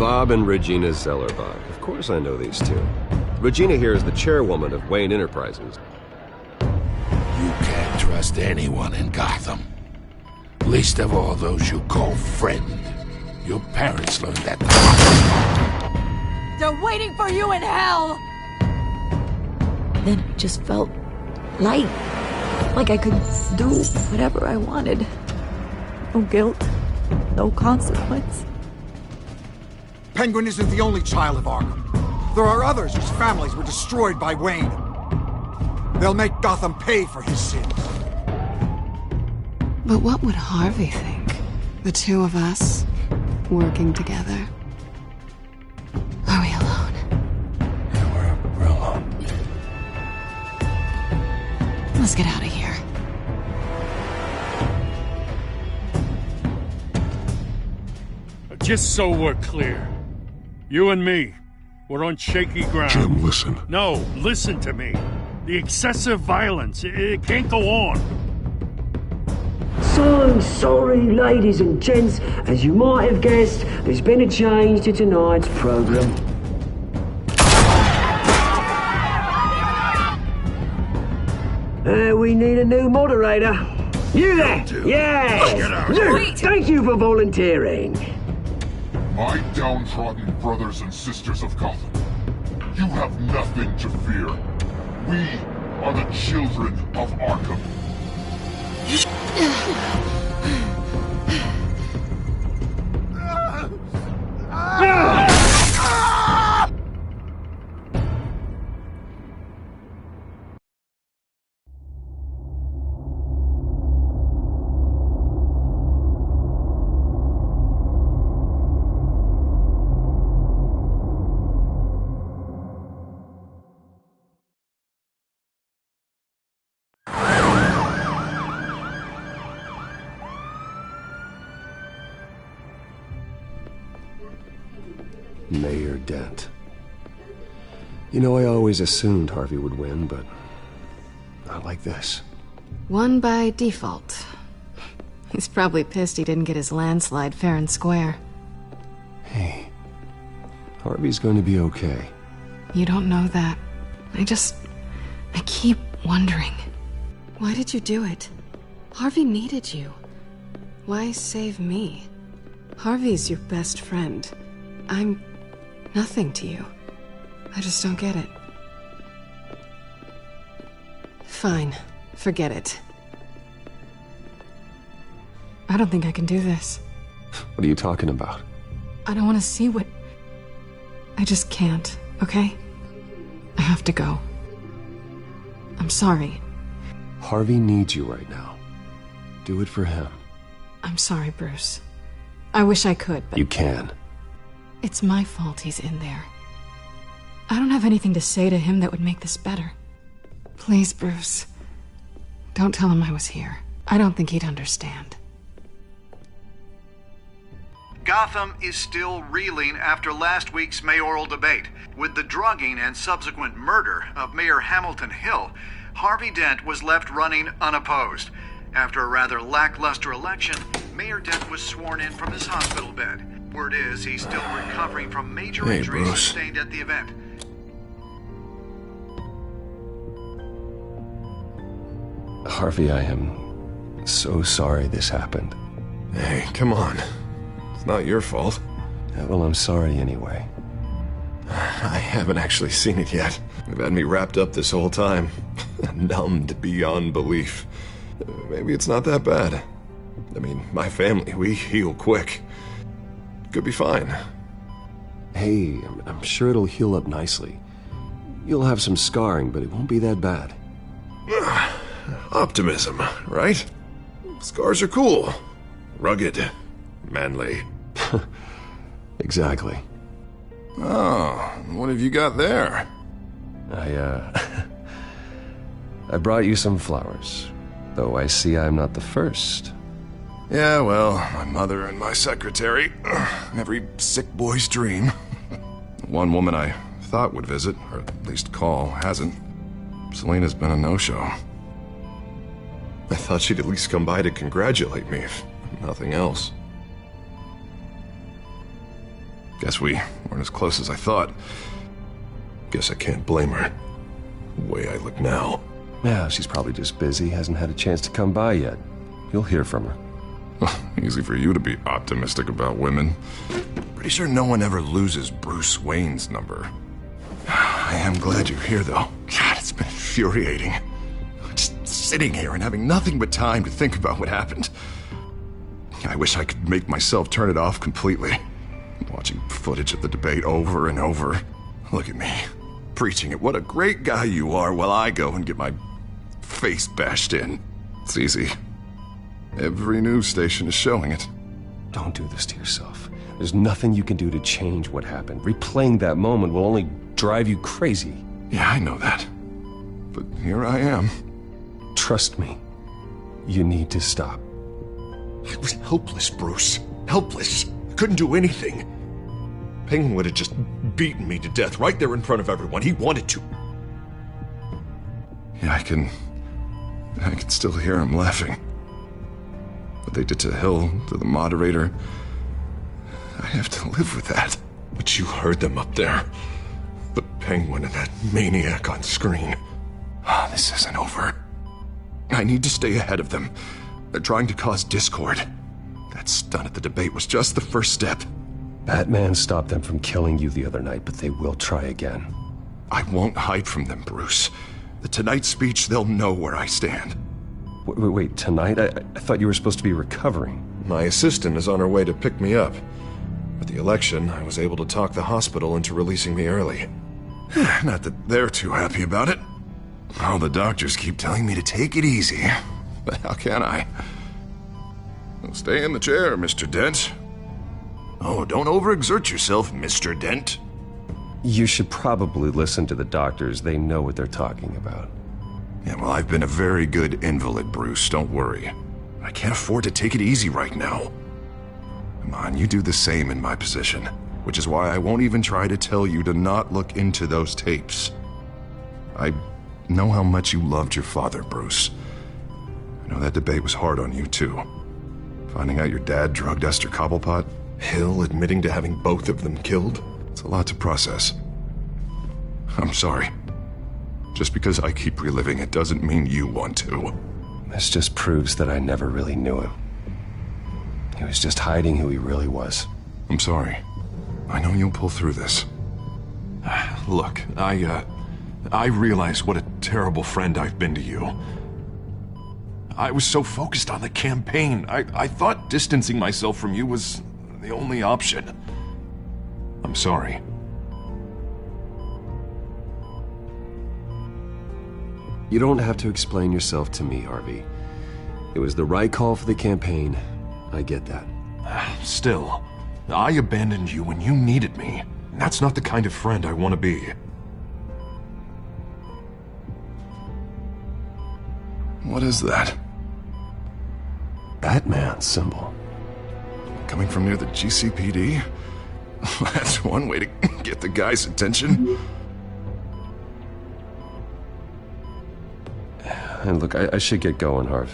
Bob and Regina Zellerbach. Of course I know these two. Regina here is the chairwoman of Wayne Enterprises. You can't trust anyone in Gotham. Least of all those you call friend. Your parents learned that. They're waiting for you in hell! Then I just felt light. Like I could do whatever I wanted. No guilt. No consequence. Penguin isn't the only child of Arkham. There are others whose families were destroyed by Wayne. They'll make Gotham pay for his sins. But what would Harvey think? The two of us, working together. Are we alone? Yeah, we're alone. Let's get out of here. Just so we're clear, you and me, we're on shaky ground. Jim, listen. No, listen to me. The excessive violence, it can't go on. So sorry, ladies and gents. As you might have guessed, there's been a change to tonight's program. We need a new moderator. You there! Yeah! Luke, thank you for volunteering. My downtrodden brothers and sisters of Gotham, you have nothing to fear. We are the children of Arkham. Mayor Dent. You know, I always assumed Harvey would win, but not like this. Won by default. He's probably pissed he didn't get his landslide fair and square. Hey, Harvey's going to be okay. You don't know that. I keep wondering. Why did you do it? Harvey needed you. Why save me? Harvey's your best friend. I'm nothing to you. I just don't get it. Fine. Forget it. I don't think I can do this. What are you talking about? I don't want to see what... I just can't, okay? I have to go. I'm sorry. Harvey needs you right now. Do it for him. I'm sorry, Bruce. I wish I could, but... You can. It's my fault he's in there. I don't have anything to say to him that would make this better. Please, Bruce. Don't tell him I was here. I don't think he'd understand. Gotham is still reeling after last week's mayoral debate. With the drugging and subsequent murder of Mayor Hamilton Hill, Harvey Dent was left running unopposed. After a rather lackluster election, Mayor Dent was sworn in from his hospital bed. Word is he's still recovering from major injuries sustained at the event. Harvey, I am so sorry this happened. Hey, come on. It's not your fault. Yeah, well, I'm sorry anyway. I haven't actually seen it yet. They've had me wrapped up this whole time. Numbed beyond belief. Maybe it's not that bad. I mean, my family, we heal quick. Could be fine. Hey, I'm sure it'll heal up nicely. You'll have some scarring, but it won't be that bad. Optimism, right? Scars are cool. Rugged. Manly. Exactly. Oh, what have you got there? I brought you some flowers. Though I see I'm not the first. Yeah, well, my mother and my secretary. Every sick boy's dream. One woman I thought would visit, or at least call, hasn't. Selena's been a no-show. I thought she'd at least come by to congratulate me, if nothing else. Guess we weren't as close as I thought. Guess I can't blame her. The way I look now. Yeah, she's probably just busy, hasn't had a chance to come by yet. You'll hear from her. Easy for you to be optimistic about women. Pretty sure no one ever loses Bruce Wayne's number. I am glad you're here, though. God, it's been infuriating. Just sitting here and having nothing but time to think about what happened. I wish I could make myself turn it off completely. Watching footage of the debate over and over. Look at me, preaching at what a great guy you are while I go and get my face bashed in. It's easy. Every news station is showing it. Don't do this to yourself. There's nothing you can do to change what happened. Replaying that moment will only drive you crazy. Yeah, I know that. But here I am. Trust me. You need to stop. I was helpless, Bruce. Helpless. Couldn't do anything. Penguin would have just beaten me to death right there in front of everyone. He wanted to. Yeah, I can still hear him laughing. What they did to Hill, to the moderator, I have to live with that. But you heard them up there. The Penguin and that maniac on screen. This isn't over. I need to stay ahead of them. They're trying to cause discord. That stunt at the debate was just the first step. Batman stopped them from killing you the other night, but they will try again. I won't hide from them, Bruce. The Tonight speech, they'll know where I stand. Wait, tonight? I thought you were supposed to be recovering. My assistant is on her way to pick me up. With the election, I was able to talk the hospital into releasing me early. Not that they're too happy about it. All the doctors keep telling me to take it easy. But how can I? Well, stay in the chair, Mr. Dent. Oh, don't overexert yourself, Mr. Dent. You should probably listen to the doctors. They know what they're talking about. Yeah, well, I've been a very good invalid, Bruce. Don't worry. I can't afford to take it easy right now. Come on, you do the same in my position. Which is why I won't even try to tell you to not look into those tapes. I know how much you loved your father, Bruce. I know that debate was hard on you, too. Finding out your dad drugged Esther Cobblepot, Hill admitting to having both of them killed. It's a lot to process. I'm sorry. Just because I keep reliving it doesn't mean you want to. This just proves that I never really knew him. He was just hiding who he really was. I'm sorry. I know you'll pull through this. Look, I realize what a terrible friend I've been to you. I was so focused on the campaign. I thought distancing myself from you was the only option. I'm sorry. You don't have to explain yourself to me, Harvey. It was the right call for the campaign. I get that. Still, I abandoned you when you needed me. That's not the kind of friend I want to be. What is that? Batman symbol. Coming from near the GCPD? That's one way to get the guy's attention. And look, I should get going, Harv.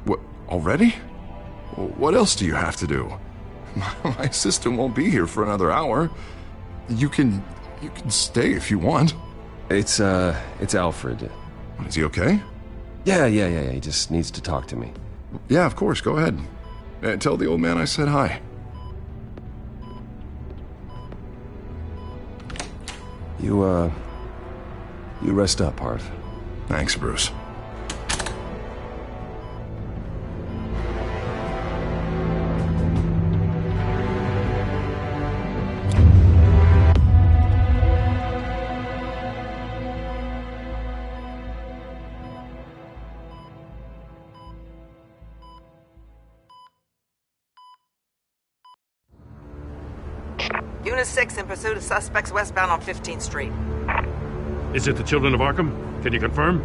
What, already? What else do you have to do? My assistant won't be here for another hour. You can stay if you want. It's Alfred. Is he okay? Yeah. He just needs to talk to me. Yeah, of course. Go ahead. Tell the old man I said hi. You rest up, Harv. Thanks, Bruce. Unit 6 in pursuit of suspects westbound on 15th Street. Is it the Children of Arkham? Can you confirm?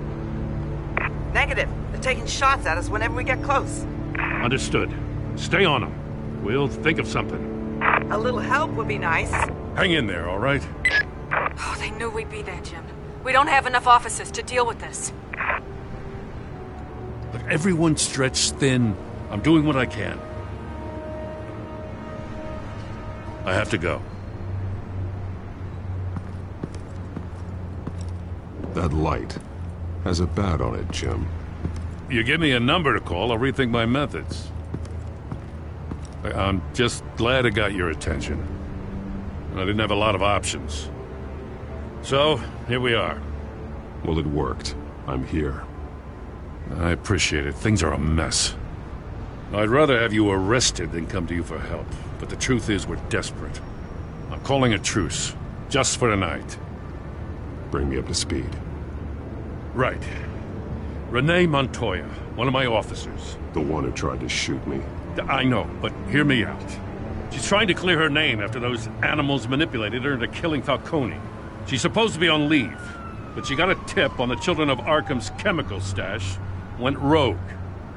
Negative. They're taking shots at us whenever we get close. Understood. Stay on them. We'll think of something. A little help would be nice. Hang in there, all right? Oh, they knew we'd be there, Jim. We don't have enough officers to deal with this. Look, everyone's stretched thin. I'm doing what I can. I have to go. That light has a bat on it, Jim. You give me a number to call, I'll rethink my methods. I'm just glad it got your attention. I didn't have a lot of options. So, here we are. Well, it worked. I'm here. I appreciate it. Things are a mess. I'd rather have you arrested than come to you for help. But the truth is, we're desperate. I'm calling a truce. Just for tonight. Bring me up to speed. Right. Renee Montoya, one of my officers. The one who tried to shoot me. I know, but hear me out. She's trying to clear her name after those animals manipulated her into killing Falcone. She's supposed to be on leave, but she got a tip on the Children of Arkham's chemical stash, went rogue.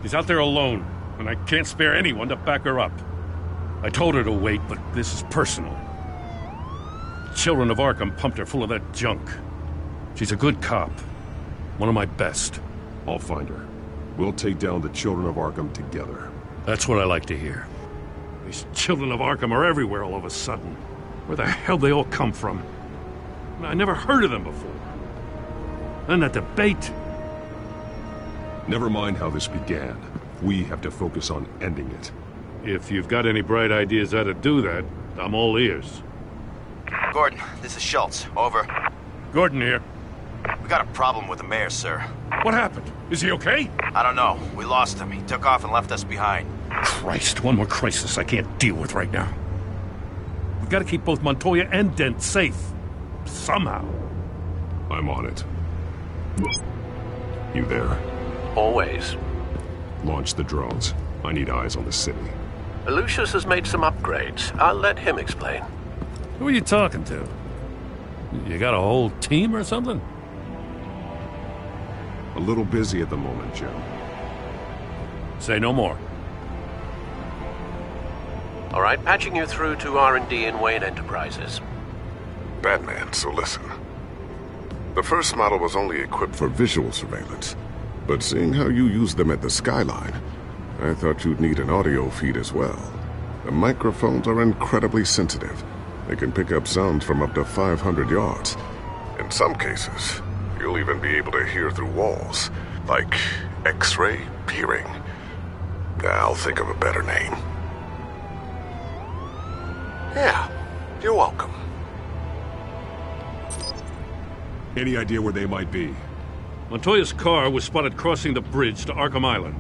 She's out there alone, and I can't spare anyone to back her up. I told her to wait, but this is personal. Children of Arkham pumped her full of that junk. She's a good cop. One of my best. I'll find her. We'll take down the Children of Arkham together. That's what I like to hear. These Children of Arkham are everywhere all of a sudden. Where the hell they all come from? I never heard of them before. And that debate. Never mind how this began. We have to focus on ending it. If you've got any bright ideas how to do that, I'm all ears. Gordon, this is Schultz. Over. Gordon here. We got a problem with the mayor, sir. What happened? Is he okay? I don't know. We lost him. He took off and left us behind. Christ, one more crisis I can't deal with right now. We've got to keep both Montoya and Dent safe. Somehow. I'm on it. You there? Always. Launch the drones. I need eyes on the city. Lucius has made some upgrades. I'll let him explain. Who are you talking to? You got a whole team or something? A little busy at the moment, Jim. Say no more. All right, patching you through to R&D in Wayne Enterprises. Batman, so listen. The first model was only equipped for visual surveillance, but seeing how you use them at the Skyline, I thought you'd need an audio feed as well. The microphones are incredibly sensitive. They can pick up sounds from up to 500 yards. In some cases, you'll even be able to hear through walls, like X-ray peering. I'll think of a better name. Yeah, you're welcome. Any idea where they might be? Montoya's car was spotted crossing the bridge to Arkham Island.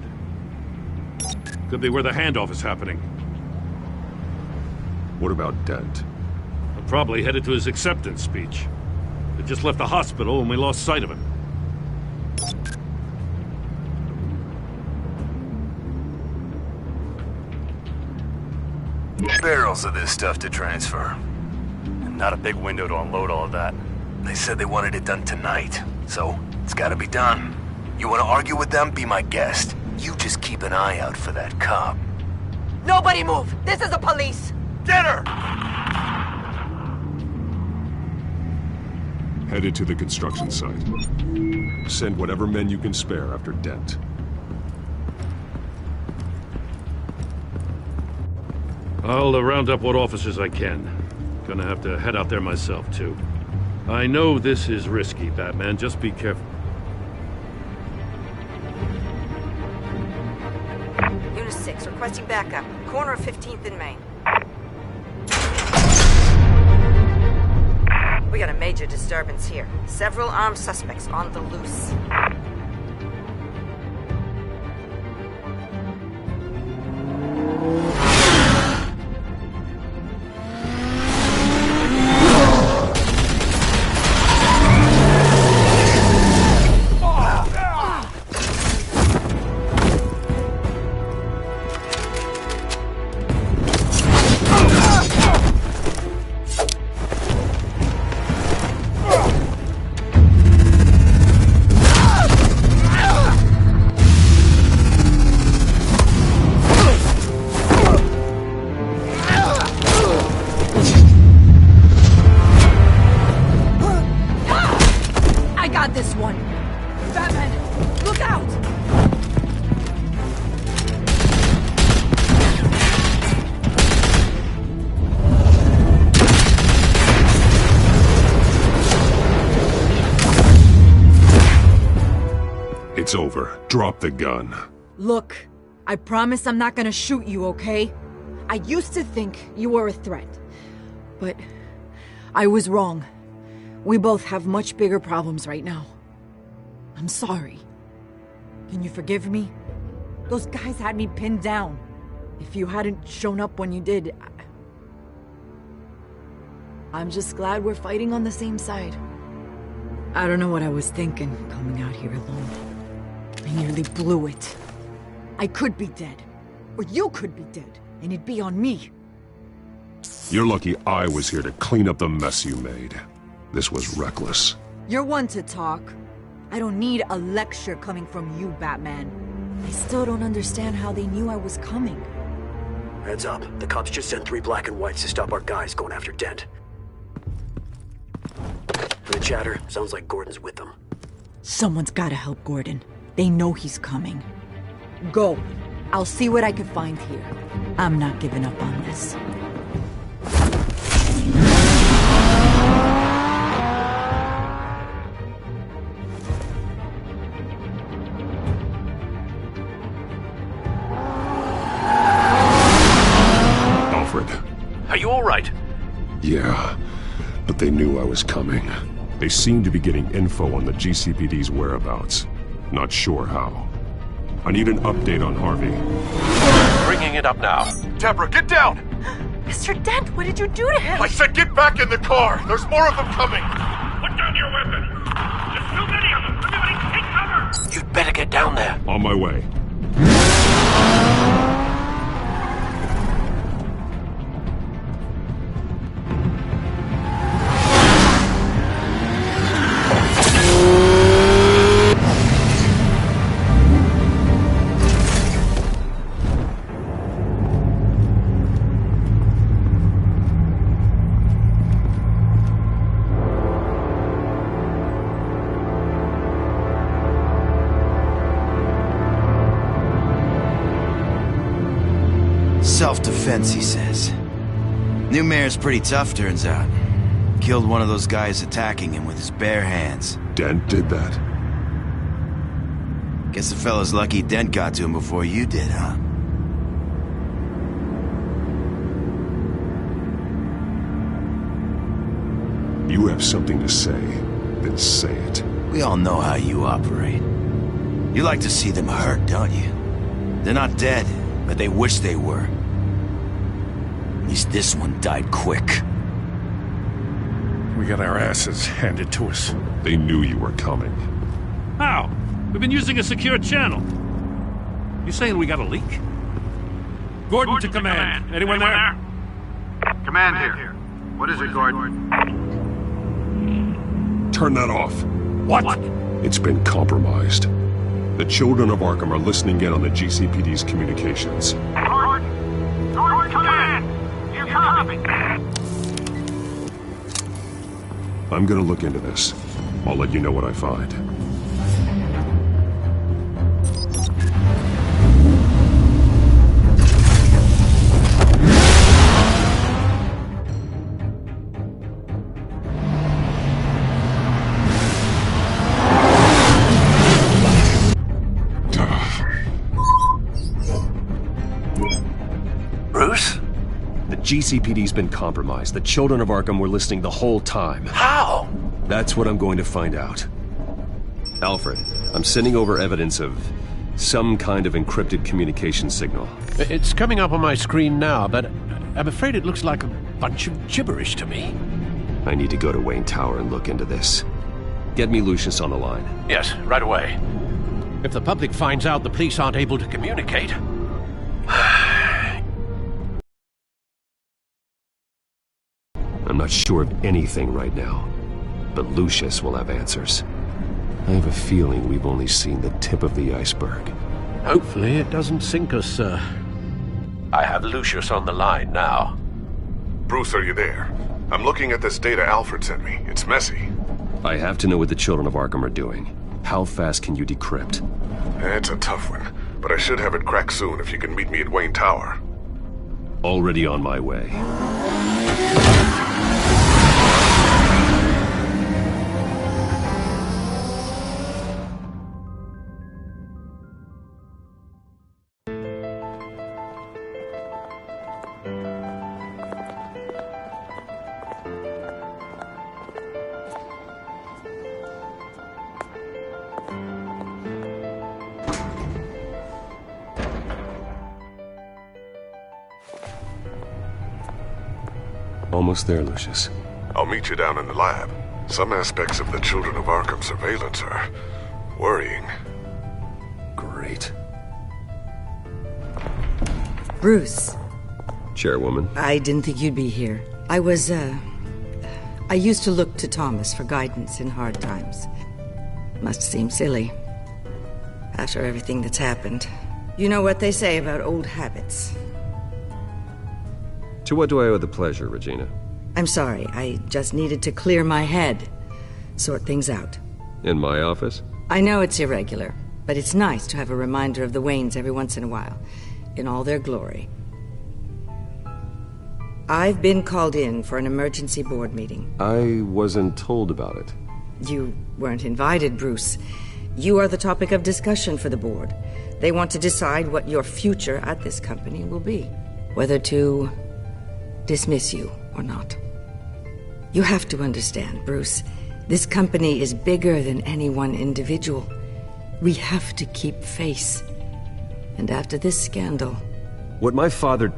Could be where the handoff is happening. What about Dent? Probably headed to his acceptance speech. He just left the hospital and we lost sight of him. Barrels of this stuff to transfer. And not a big window to unload all of that. They said they wanted it done tonight, so it's gotta be done. You wanna argue with them? Be my guest. You just keep an eye out for that cop. Nobody move! This is the police! Get her! Headed to the construction site. Send whatever men you can spare after Dent. I'll round up what officers I can. Gonna have to head out there myself, too. I know this is risky, Batman. Just be careful. Unit 6, requesting backup. Corner of 15th and Main. We got a major disturbance here. Several armed suspects on the loose. over. Drop the gun. Look, I promise I'm not gonna shoot you, okay? I used to think you were a threat. But I was wrong. We both have much bigger problems right now. I'm sorry. Can you forgive me? Those guys had me pinned down. If you hadn't shown up when you did, I'm just glad we're fighting on the same side. I don't know what I was thinking coming out here alone. I nearly blew it. I could be dead. Or you could be dead, and it'd be on me. You're lucky I was here to clean up the mess you made. This was reckless. You're one to talk. I don't need a lecture coming from you, Batman. I still don't understand how they knew I was coming. Heads up. The cops just sent 3 black and whites to stop our guys going after Dent. The chatter sounds like Gordon's with them. Someone's gotta help Gordon. They know he's coming. Go. I'll see what I can find here. I'm not giving up on this. Alfred. Are you all right? Yeah, but they knew I was coming. They seem to be getting info on the GCPD's whereabouts. Not sure how. I need an update on Harvey. Bringing it up now. Deborah, get down! Mr. Dent, what did you do to him? I said get back in the car! There's more of them coming! Put down your weapon! There's too many of them! Everybody take cover! You'd better get down there. On my way. Self-defense, he says. New mayor's pretty tough, turns out. Killed one of those guys attacking him with his bare hands. Dent did that? Guess the fella's lucky Dent got to him before you did, huh? You have something to say, then say it. We all know how you operate. You like to see them hurt, don't you? They're not dead, but they wish they were. At least this one died quick. We got our asses handed to us. They knew you were coming. How? We've been using a secure channel. You saying we got a leak? Gordon to command. Anyone there? Command here. What is it, Gordon? Turn that off. What? It's been compromised. The children of Arkham are listening in on the GCPD's communications. Gordon, command! You copy? I'm gonna look into this. I'll let you know what I find. Bruce? The GCPD's been compromised. The children of Arkham were listening the whole time. How? That's what I'm going to find out. Alfred, I'm sending over evidence of some kind of encrypted communication signal. It's coming up on my screen now, but I'm afraid it looks like a bunch of gibberish to me. I need to go to Wayne Tower and look into this. Get me Lucius on the line. Yes, right away. If the public finds out the police aren't able to communicate... I'm not sure of anything right now, but Lucius will have answers. I have a feeling we've only seen the tip of the iceberg. Hopefully it doesn't sink us, sir. I have Lucius on the line now. Bruce, are you there? I'm looking at this data Alfred sent me. It's messy. I have to know what the children of Arkham are doing. How fast can you decrypt? It's a tough one, but I should have it cracked soon if you can meet me at Wayne Tower. Already on my way. almost there, Lucius. I'll meet you down in the lab. Some aspects of the Children of Arkham surveillance are worrying. Great. Bruce. Chairwoman. I didn't think you'd be here. I used to look to Thomas for guidance in hard times. Must seem silly. After everything that's happened. You know what they say about old habits. To what do I owe the pleasure, Regina? I'm sorry, I just needed to clear my head. Sort things out. In my office? I know it's irregular, but it's nice to have a reminder of the Waynes every once in a while. In all their glory. I've been called in for an emergency board meeting. I wasn't told about it. You weren't invited, Bruce. You are the topic of discussion for the board. They want to decide what your future at this company will be. Whether to dismiss you or not. You have to understand, Bruce. This company is bigger than any one individual. We have to keep face. And after this scandal... What my father...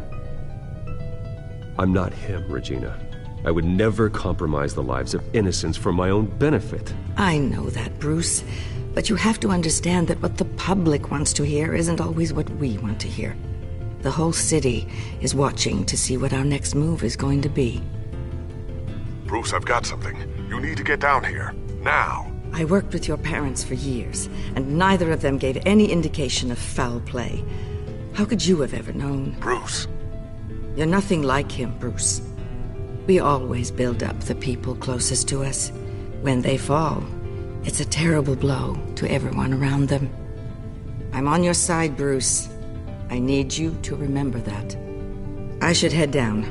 I'm not him, Regina. I would never compromise the lives of innocents for my own benefit. I know that, Bruce. But you have to understand that what the public wants to hear isn't always what we want to hear. The whole city is watching to see what our next move is going to be. Bruce, I've got something. You need to get down here. Now. I worked with your parents for years, and neither of them gave any indication of foul play. How could you have ever known? Bruce. You're nothing like him, Bruce. We always build up the people closest to us. When they fall, it's a terrible blow to everyone around them. I'm on your side, Bruce. I need you to remember that. I should head down.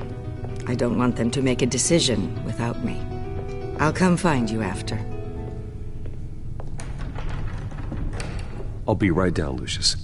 I don't want them to make a decision without me. I'll come find you after. I'll be right down, Lucius.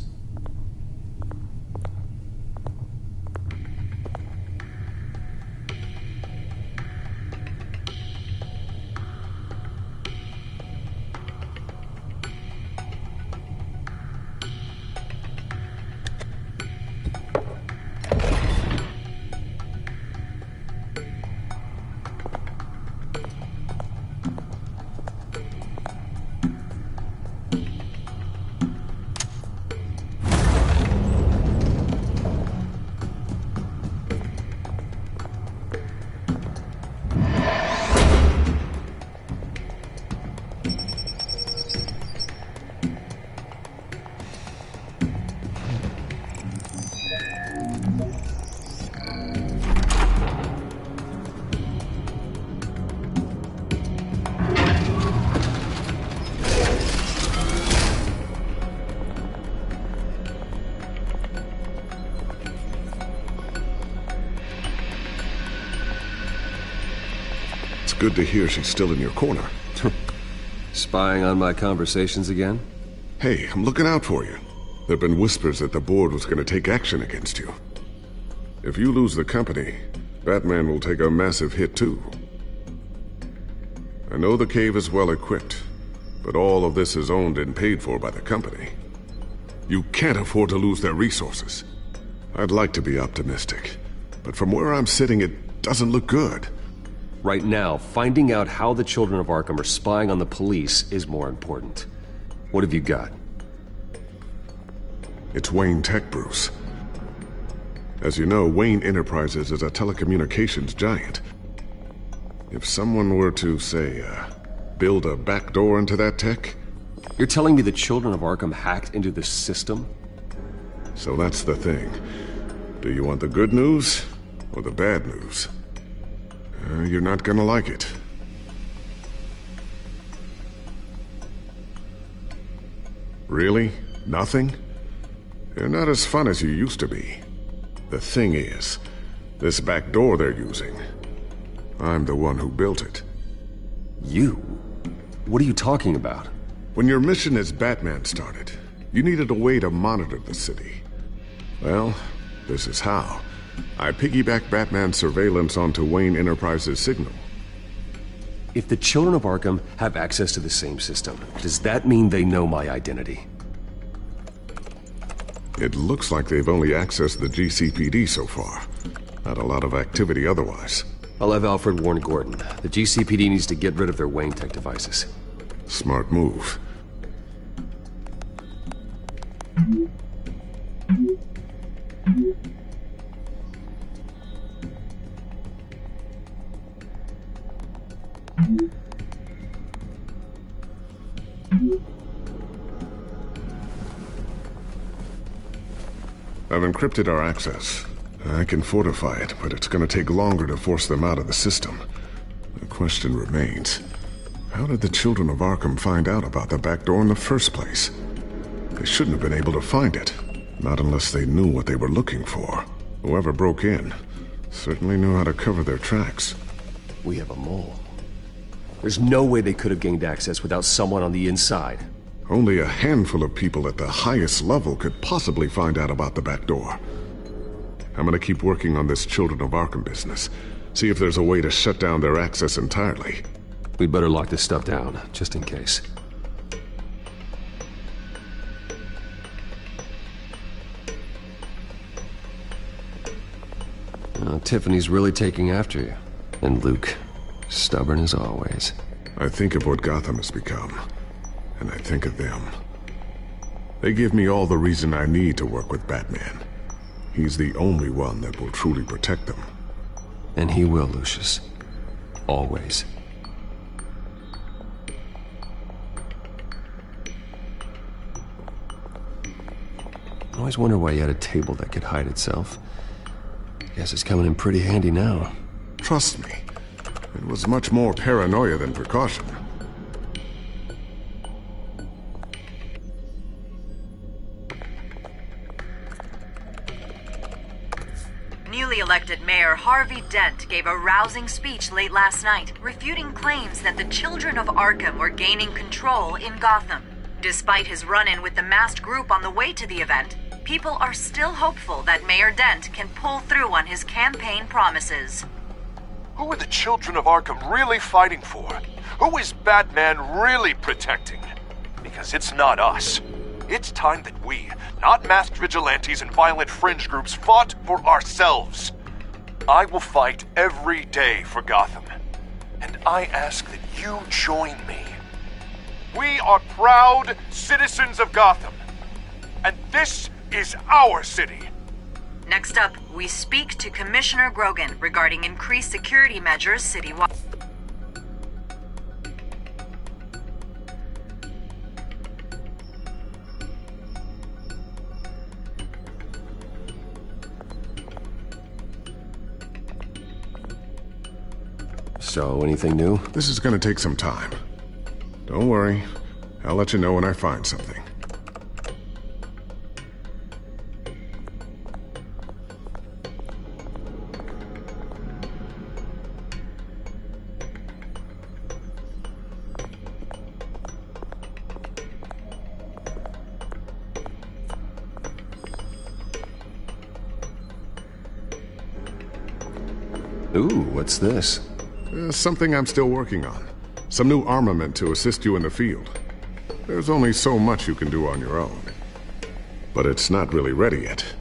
Good to hear she's still in your corner. Spying on my conversations again? Hey, I'm looking out for you. There've been whispers that the board was going to take action against you. If you lose the company, Batman will take a massive hit too. I know the cave is well equipped, but all of this is owned and paid for by the company. You can't afford to lose their resources. I'd like to be optimistic, but from where I'm sitting, it doesn't look good. Right now, finding out how the Children of Arkham are spying on the police is more important. What have you got? It's Wayne Tech, Bruce. As you know, Wayne Enterprises is a telecommunications giant. If someone were to, say, build a backdoor into that tech... You're telling me the Children of Arkham hacked into this system? So that's the thing. Do you want the good news or the bad news? You're not gonna like it. Really? Nothing? You're not as fun as you used to be. The thing is, this back door they're using, I'm the one who built it. You? What are you talking about? When your mission as Batman started, you needed a way to monitor the city. Well, this is how. I piggybacked Batman's surveillance onto Wayne Enterprises' signal. If the Children of Arkham have access to the same system, does that mean they know my identity? It looks like they've only accessed the GCPD so far. Not a lot of activity otherwise. I'll have Alfred warn Gordon. The GCPD needs to get rid of their Wayne Tech devices. Smart move. I've encrypted our access. I can fortify it, but it's going to take longer to force them out of the system. The question remains, how did the children of Arkham find out about the back door in the first place? They shouldn't have been able to find it, not unless they knew what they were looking for. Whoever broke in certainly knew how to cover their tracks. We have a mole. There's no way they could have gained access without someone on the inside. Only a handful of people at the highest level could possibly find out about the back door. I'm gonna keep working on this Children of Arkham business. See if there's a way to shut down their access entirely. We'd better lock this stuff down, just in case. Tiffany's really taking after you. And Luke, stubborn as always. I think of what Gotham has become, and I think of them. They give me all the reason I need to work with Batman. He's the only one that will truly protect them. And he will, Lucius. Always. I always wonder why you had a table that could hide itself. Guess it's coming in pretty handy now. Trust me, it was much more paranoia than precaution. Newly elected Mayor Harvey Dent gave a rousing speech late last night, refuting claims that the children of Arkham were gaining control in Gotham. Despite his run-in with the masked group on the way to the event, people are still hopeful that Mayor Dent can pull through on his campaign promises. Who are the children of Arkham really fighting for? Who is Batman really protecting? Because it's not us. It's time that we, not masked vigilantes and violent fringe groups, fought for ourselves. I will fight every day for Gotham. And I ask that you join me. We are proud citizens of Gotham. And this is our city. Next up, we speak to Commissioner Grogan regarding increased security measures citywide. So, anything new? This is gonna take some time. Don't worry, I'll let you know when I find something. Ooh, what's this? Something I'm still working on. Some new armament to assist you in the field. There's only so much you can do on your own. But it's not really ready yet.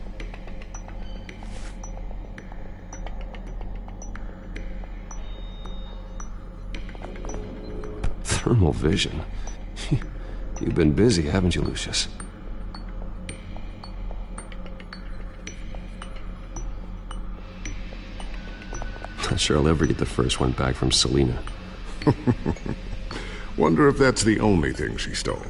Thermal vision. You've been busy, haven't you, Lucius? Not sure I'll ever get the first one back from Selina. Wonder if that's the only thing she stole.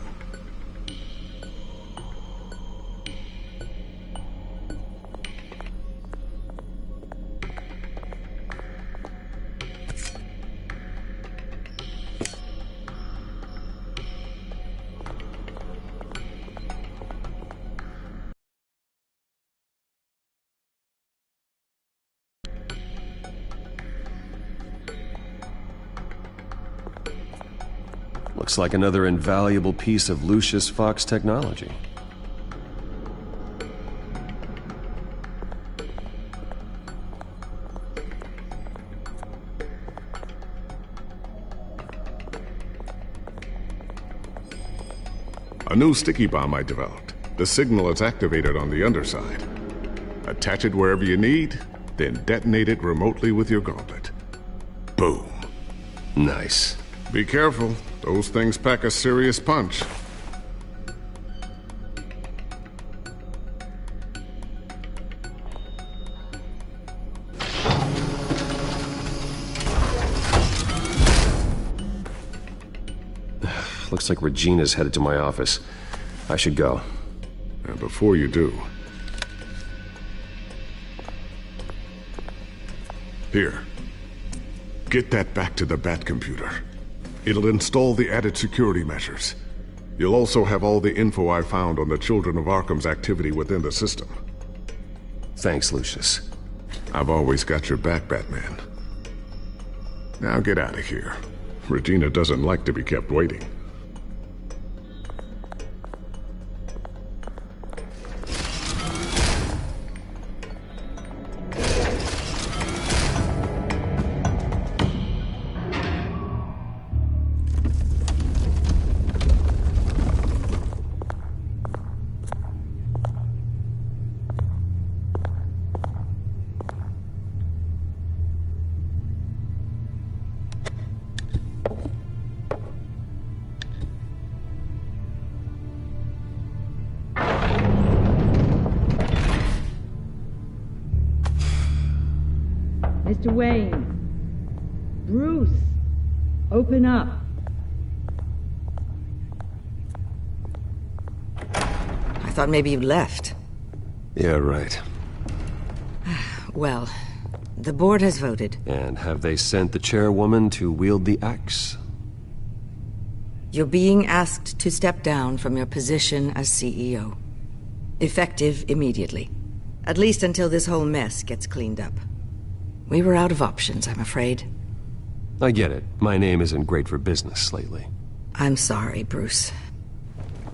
Looks like another invaluable piece of Lucius Fox technology. A new sticky bomb I developed. The signal is activated on the underside. Attach it wherever you need, then detonate it remotely with your gauntlet. boom. Nice. Be careful. Those things pack a serious punch. Looks like Regina's headed to my office. I should go. And before you do... Here. Get that back to the Bat computer. It'll install the added security measures. You'll also have all the info I found on the Children of Arkham's activity within the system. Thanks, Lucius. I've always got your back, Batman. Now get out of here. Regina doesn't like to be kept waiting. Mr. Wayne. Bruce. Open up. I thought maybe you'd left. Yeah, right. Well, the board has voted. And have they sent the chairwoman to wield the axe? You're being asked to step down from your position as CEO. Effective immediately. At least until this whole mess gets cleaned up. We were out of options, I'm afraid. I get it. My name isn't great for business lately. I'm sorry, Bruce.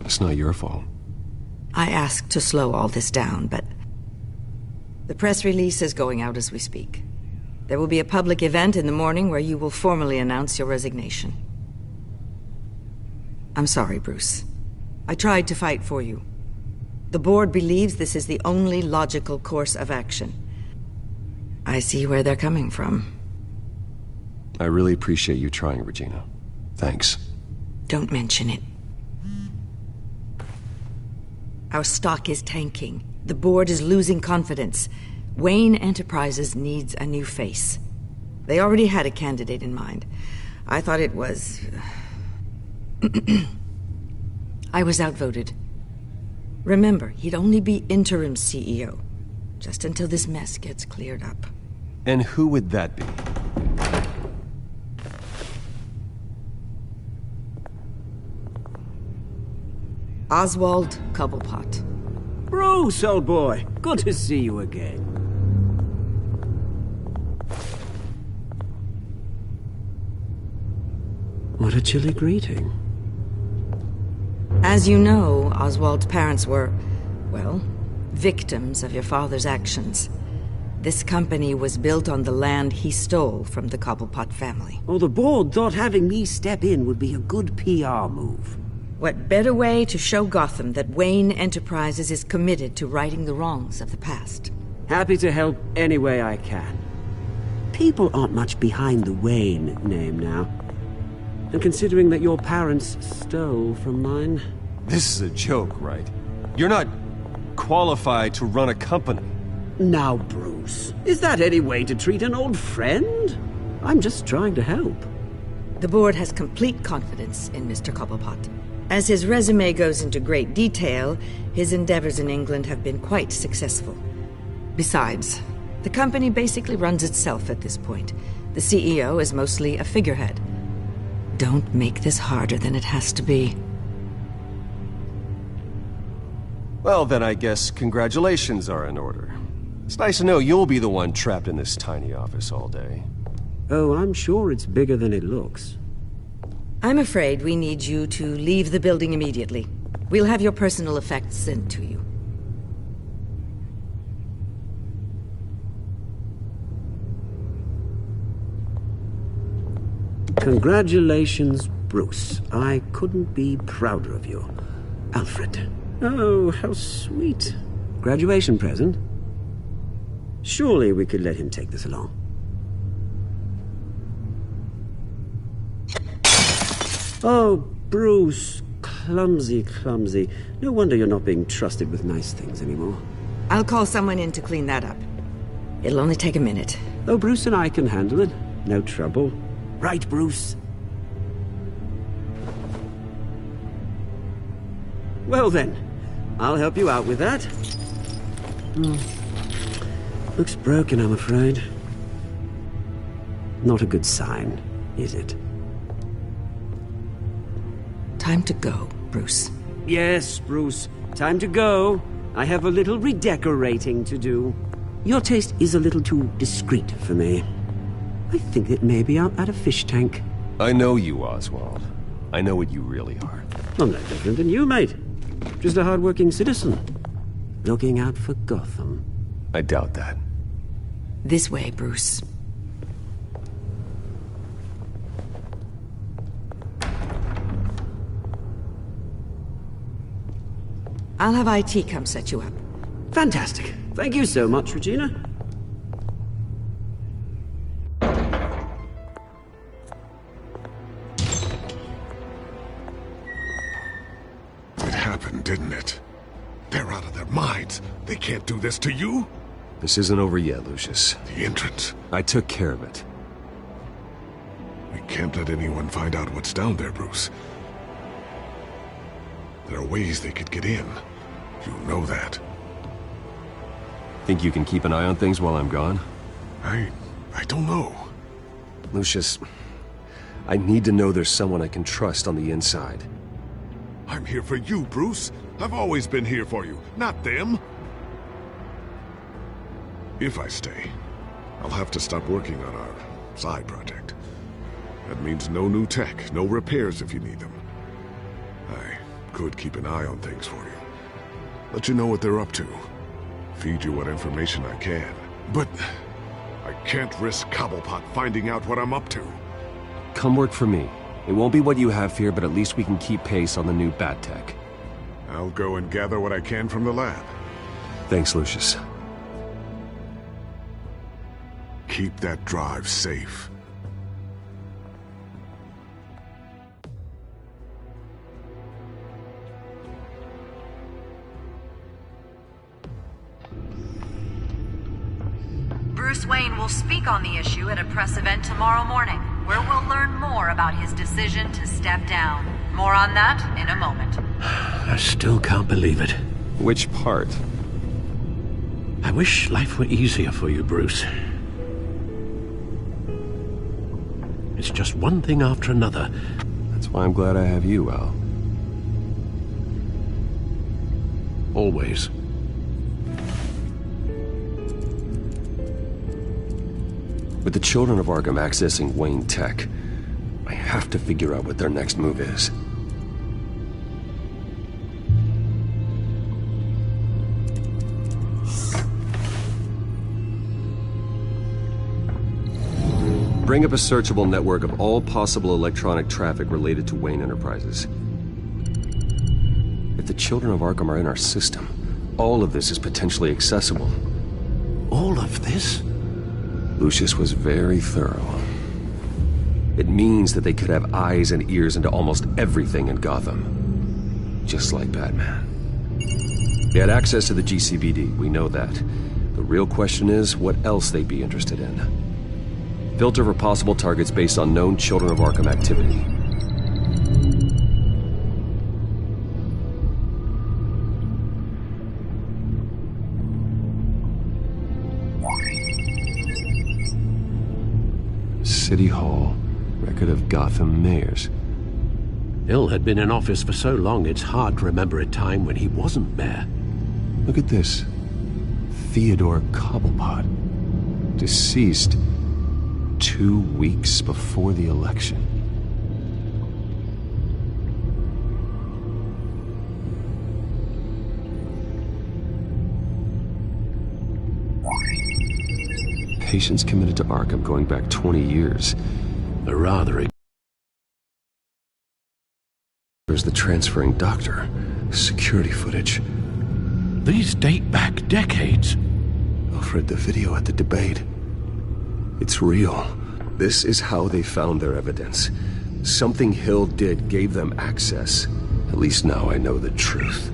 It's not your fault. I asked to slow all this down, but... the press release is going out as we speak. There will be a public event in the morning where you will formally announce your resignation. I'm sorry, Bruce. I tried to fight for you. The board believes this is the only logical course of action. I see where they're coming from. I really appreciate you trying, Regina. Thanks. Don't mention it. Our stock is tanking. The board is losing confidence. Wayne Enterprises needs a new face. They already had a candidate in mind. I thought it was... I was outvoted. Remember, he'd only be interim CEO, just until this mess gets cleared up. And who would that be? Oswald Cobblepot. Bruce, old boy. Good to see you again. What a chilly greeting. As you know, Oswald's parents were, well, victims of your father's actions. This company was built on the land he stole from the Cobblepot family. Oh, the board thought having me step in would be a good PR move. What better way to show Gotham that Wayne Enterprises is committed to righting the wrongs of the past? Happy to help any way I can. People aren't much behind the Wayne name now. And considering that your parents stole from mine... This is a joke, right? You're not qualified to run a company. Now, Bruce, is that any way to treat an old friend? I'm just trying to help. The board has complete confidence in Mr. Cobblepot. As his resume goes into great detail, his endeavors in England have been quite successful. Besides, the company basically runs itself at this point. The CEO is mostly a figurehead. Don't make this harder than it has to be. Well, then I guess congratulations are in order. It's nice to know you'll be the one trapped in this tiny office all day. Oh, I'm sure it's bigger than it looks. I'm afraid we need you to leave the building immediately. We'll have your personal effects sent to you. Congratulations, Bruce. I couldn't be prouder of you. Alfred. Oh, how sweet. Graduation present? Surely we could let him take this along. Oh, Bruce. Clumsy, clumsy. No wonder you're not being trusted with nice things anymore. I'll call someone in to clean that up. It'll only take a minute. Oh, Bruce and I can handle it. No trouble. Right, Bruce? Well then, I'll help you out with that. Looks broken, I'm afraid. Not a good sign, is it? Time to go, Bruce. Yes, Bruce. Time to go. I have a little redecorating to do. Your taste is a little too discreet for me. I think that maybe I'm at a fish tank. I know you, Oswald. I know what you really are. I'm no different than you, mate. Just a hard-working citizen. Looking out for Gotham. I doubt that. This way, Bruce. I'll have IT come set you up. Fantastic. Thank you so much, Regina. It happened, didn't it? They're out of their minds. They can't do this to you. This isn't over yet, Lucius. The entrance. I took care of it. We can't let anyone find out what's down there, Bruce. There are ways they could get in. You know that. Think you can keep an eye on things while I'm gone? I don't know. Lucius, I need to know there's someone I can trust on the inside. I'm here for you, Bruce. I've always been here for you, not them. If I stay, I'll have to stop working on our side project. That means no new tech, no repairs if you need them. I could keep an eye on things for you. Let you know what they're up to. Feed you what information I can. But I can't risk Cobblepot finding out what I'm up to. Come work for me. It won't be what you have here, but at least we can keep pace on the new bat tech. I'll go and gather what I can from the lab. Thanks, Lucius. Keep that drive safe. Bruce Wayne will speak on the issue at a press event tomorrow morning, where we'll learn more about his decision to step down. More on that in a moment. I still can't believe it. Which part? I wish life were easier for you, Bruce. It's just one thing after another. That's why I'm glad I have you, Al. Always. With the children of Arkham accessing Wayne Tech, I have to figure out what their next move is. Bring up a searchable network of all possible electronic traffic related to Wayne Enterprises. If the children of Arkham are in our system, all of this is potentially accessible. All of this? Lucius was very thorough. It means that they could have eyes and ears into almost everything in Gotham. Just like Batman. They had access to the GCPD, we know that. The real question is, what else they'd be interested in. Filter for possible targets based on known Children of Arkham activity. City Hall. Record of Gotham mayors. Hill had been in office for so long, it's hard to remember a time when he wasn't mayor. Look at this. Theodore Cobblepot. Deceased 2 weeks before the election. Patients committed to Arkham going back 20 years. A rather... There's the transferring doctor. Security footage. These date back decades. Alfred, the video at the debate. It's real. This is how they found their evidence. Something Hill did gave them access. At least now I know the truth.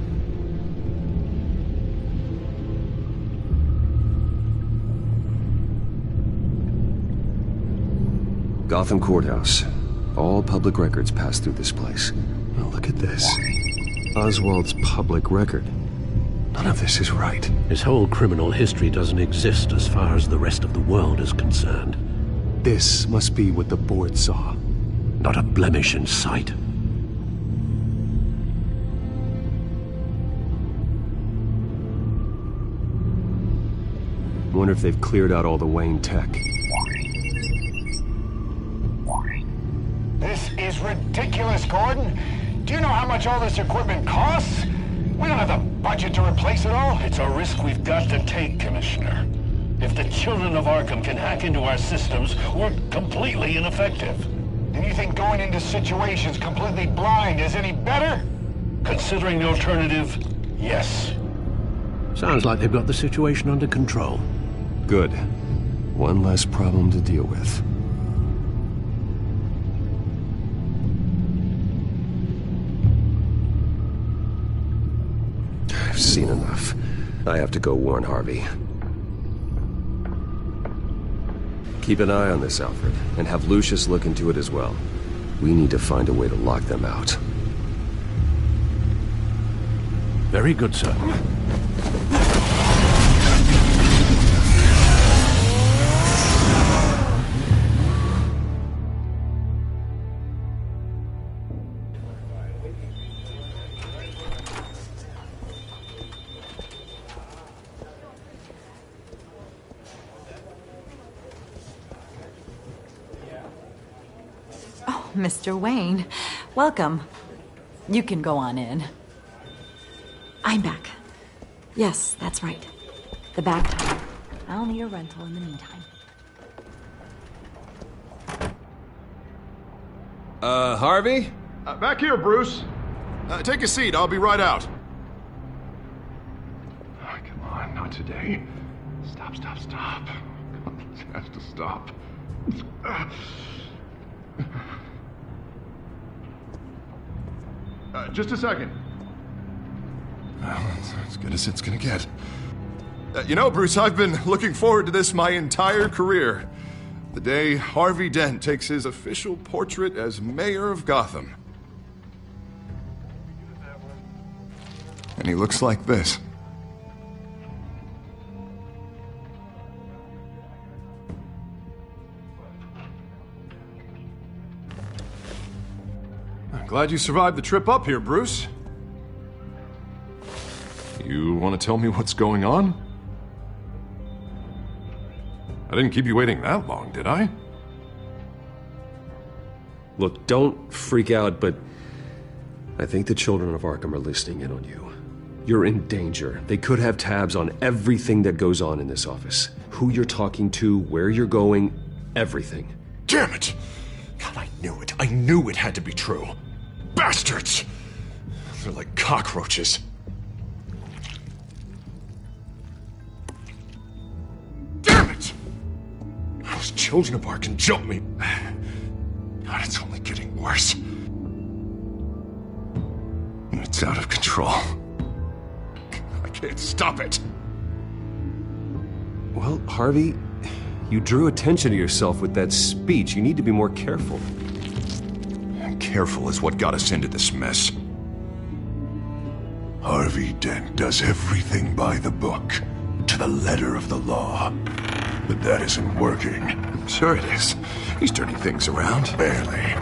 Gotham Courthouse. All public records pass through this place. Now look at this. Oswald's public record. None of this is right. His whole criminal history doesn't exist as far as the rest of the world is concerned. This must be what the board saw. Not a blemish in sight. Wonder if they've cleared out all the Wayne tech. This is ridiculous, Gordon. Do you know how much all this equipment costs? We don't have the budget to replace it all. It's a risk we've got to take, Commissioner. If the children of Arkham can hack into our systems, we're completely ineffective. And you think going into situations completely blind is any better? Considering the alternative, yes. Sounds like they've got the situation under control. Good. One less problem to deal with. I've seen enough. I have to go warn Harvey. Keep an eye on this, Alfred, and have Lucius look into it as well. We need to find a way to lock them out. Very good, sir. Mr. Wayne, welcome. You can go on in. I'm back. Yes, that's right. The back time. I'll need a rental in the meantime. Harvey? Back here, Bruce. Take a seat. I'll be right out. Oh, come on, not today. Stop. This has to stop. Just a second. Well, it's as good as it's gonna get. You know, Bruce, I've been looking forward to this my entire career. The day Harvey Dent takes his official portrait as mayor of Gotham. And he looks like this. I'm glad you survived the trip up here, Bruce. You want to tell me what's going on? I didn't keep you waiting that long, did I? Look, don't freak out, but I think the children of Arkham are listening in on you. You're in danger. They could have tabs on everything that goes on in this office. Who you're talking to, where you're going, everything. Damn it! God, I knew it. I knew it had to be true. Bastards! They're like cockroaches. Damn it! Those children of Arkham jumped me. God, it's only getting worse. It's out of control. I can't stop it. Well, Harvey, you drew attention to yourself with that speech. You need to be more careful. Careful is what got us into this mess. Harvey Dent does everything by the book, to the letter of the law. But that isn't working. Sure it is. He's turning things around. Barely.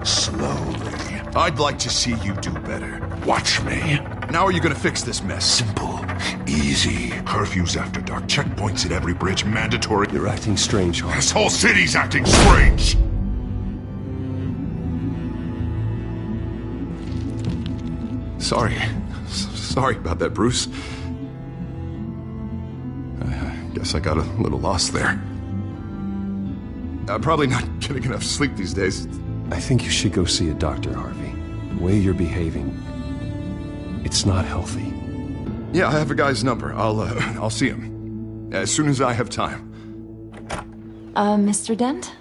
Slowly. I'd like to see you do better. Watch me. Now are you gonna fix this mess? Simple. Easy. Curfews after dark. Checkpoints at every bridge. Mandatory. You're acting strange, Harvey. This whole city's acting strange. Sorry about that, Bruce. I guess I got a little lost there. I'm probably not getting enough sleep these days. I think you should go see a doctor, Harvey. The way you're behaving, it's not healthy. Yeah, I have a guy's number. I'll see him as soon as I have time. Mr. Dent?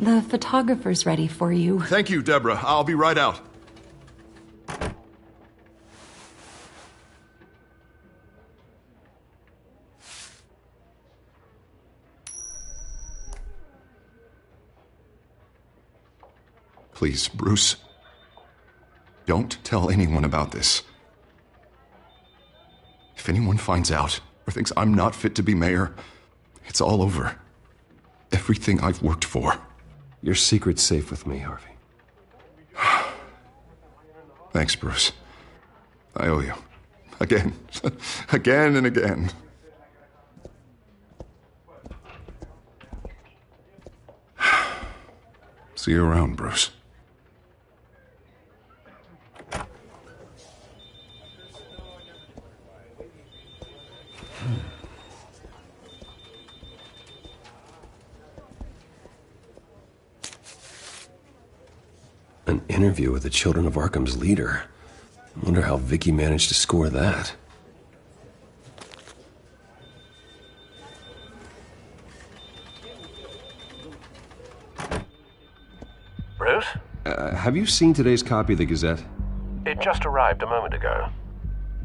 The photographer's ready for you. Thank you, Deborah. I'll be right out. Please, Bruce. Don't tell anyone about this. If anyone finds out or thinks I'm not fit to be mayor, it's all over. Everything I've worked for. Your secret's safe with me, Harvey. Thanks, Bruce. I owe you. Again. Again and again. See you around, Bruce. An interview with the Children of Arkham's leader. I wonder how Vicky managed to score that. Bruce? Have you seen today's copy of the Gazette? It just arrived a moment ago.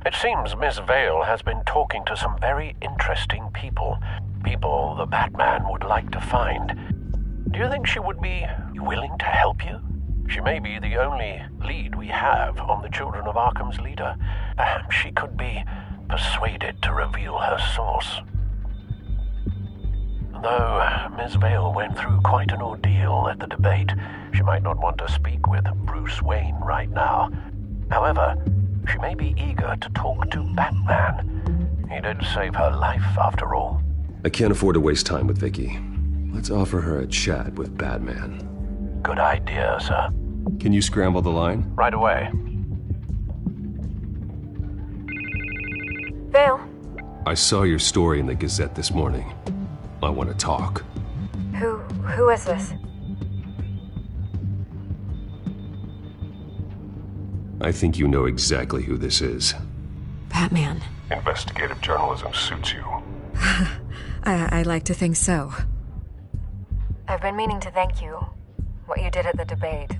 It seems Miss Vale has been talking to some very interesting people. People the Batman would like to find. Do you think she would be willing to help you? She may be the only lead we have on the Children of Arkham's leader. Perhaps she could be persuaded to reveal her source. Though Miss Vale went through quite an ordeal at the debate, she might not want to speak with Bruce Wayne right now. However, she may be eager to talk to Batman. He did save her life, after all. I can't afford to waste time with Vicky. Let's offer her a chat with Batman. Good idea, sir. Can you scramble the line? Right away. Vale. I saw your story in the Gazette this morning. I want to talk. Who is this? I think you know exactly who this is. Batman. Investigative journalism suits you. I like to think so. I've been meaning to thank you. What you did at the debate.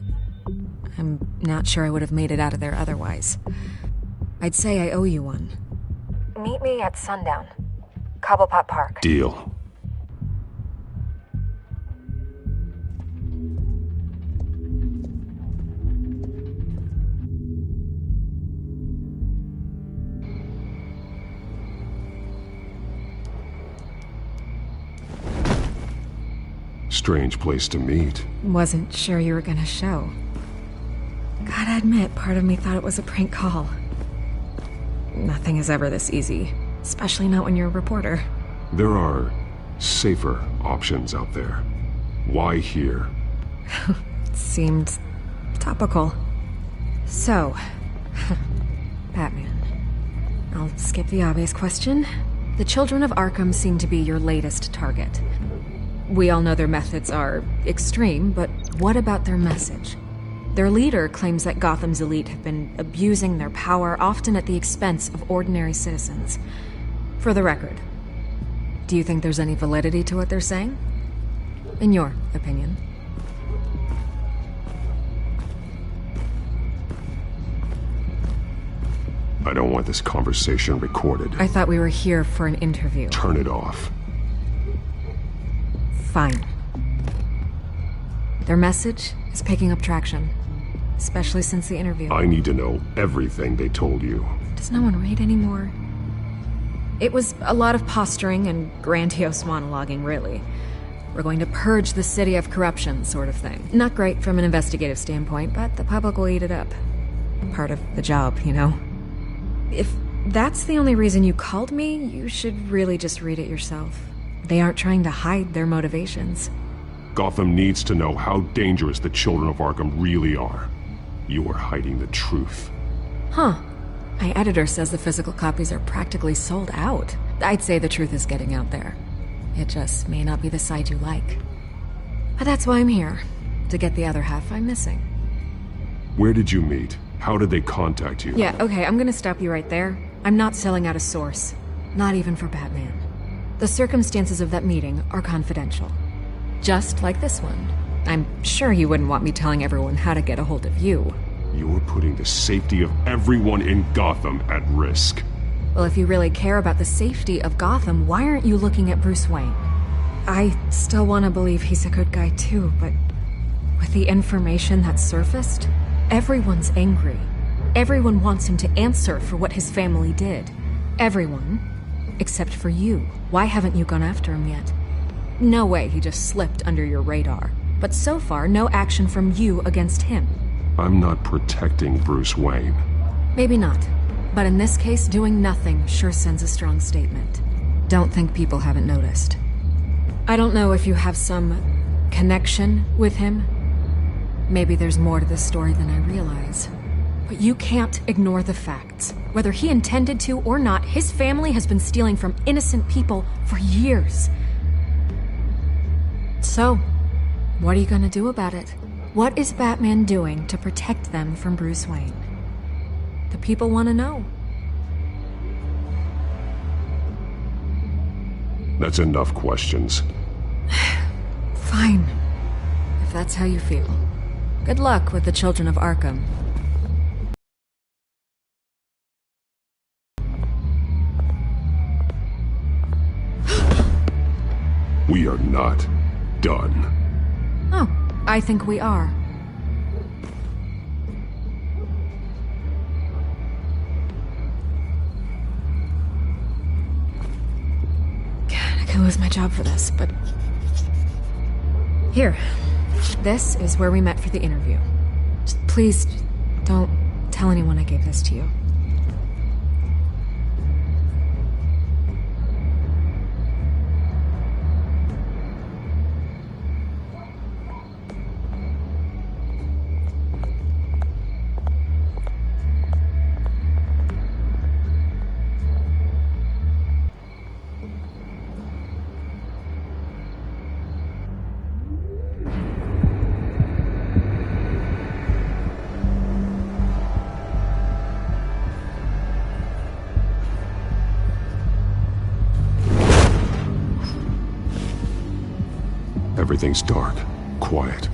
I'm not sure I would have made it out of there otherwise. I'd say I owe you one. Meet me at sundown. Cobblepot Park. Deal. Strange place to meet. Wasn't sure you were gonna show. Gotta admit, part of me thought it was a prank call. Nothing is ever this easy, especially not when you're a reporter. There are safer options out there. Why here? Seemed topical. So, Batman. I'll skip the obvious question. The Children of Arkham seem to be your latest target. We all know their methods are extreme, but what about their message? Their leader claims that Gotham's elite have been abusing their power, often at the expense of ordinary citizens. For the record, do you think there's any validity to what they're saying? In your opinion? I don't want this conversation recorded. I thought we were here for an interview. Turn it off. Fine. Their message is picking up traction, especially since the interview. I need to know everything they told you. Does no one read anymore? It was a lot of posturing and grandiose monologuing, really. We're going to purge the city of corruption, sort of thing. Not great from an investigative standpoint, but the public will eat it up. Part of the job, you know? If that's the only reason you called me, you should really just read it yourself. They aren't trying to hide their motivations. Gotham needs to know how dangerous the Children of Arkham really are. You are hiding the truth. Huh. My editor says the physical copies are practically sold out. I'd say the truth is getting out there. It just may not be the side you like. But that's why I'm here. To get the other half I'm missing. Where did you meet? How did they contact you? Yeah, okay, I'm gonna stop you right there. I'm not selling out a source. Not even for Batman. The circumstances of that meeting are confidential. Just like this one. I'm sure you wouldn't want me telling everyone how to get a hold of you. You're putting the safety of everyone in Gotham at risk. Well, if you really care about the safety of Gotham, why aren't you looking at Bruce Wayne? I still want to believe he's a good guy too, but with the information that surfaced, everyone's angry. Everyone wants him to answer for what his family did. Everyone, except for you. Why haven't you gone after him yet? No way he just slipped under your radar. But so far, no action from you against him. I'm not protecting Bruce Wayne. Maybe not. But in this case, doing nothing sure sends a strong statement. Don't think people haven't noticed. I don't know if you have some connection with him. Maybe there's more to this story than I realize. But you can't ignore the facts. Whether he intended to or not, his family has been stealing from innocent people for years. So, what are you gonna do about it? What is Batman doing to protect them from Bruce Wayne? The people want to know. That's enough questions. Fine. If that's how you feel. Good luck with the Children of Arkham. We are not done. Oh, I think we are. God, I could lose my job for this, but... Here. This is where we met for the interview. Just please, don't tell anyone I gave this to you. Everything's dark, quiet.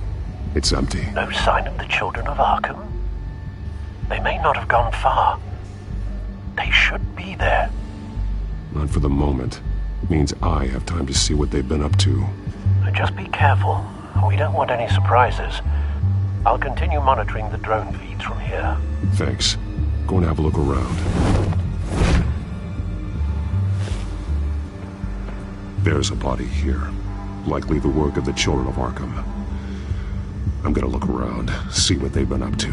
It's empty. No sign of the Children of Arkham? They may not have gone far. They should be there. Not for the moment. It means I have time to see what they've been up to. Just be careful. We don't want any surprises. I'll continue monitoring the drone feeds from here. Thanks. Go and have a look around. There's a body here. Likely the work of the Children of Arkham. I'm gonna look around, see what they've been up to.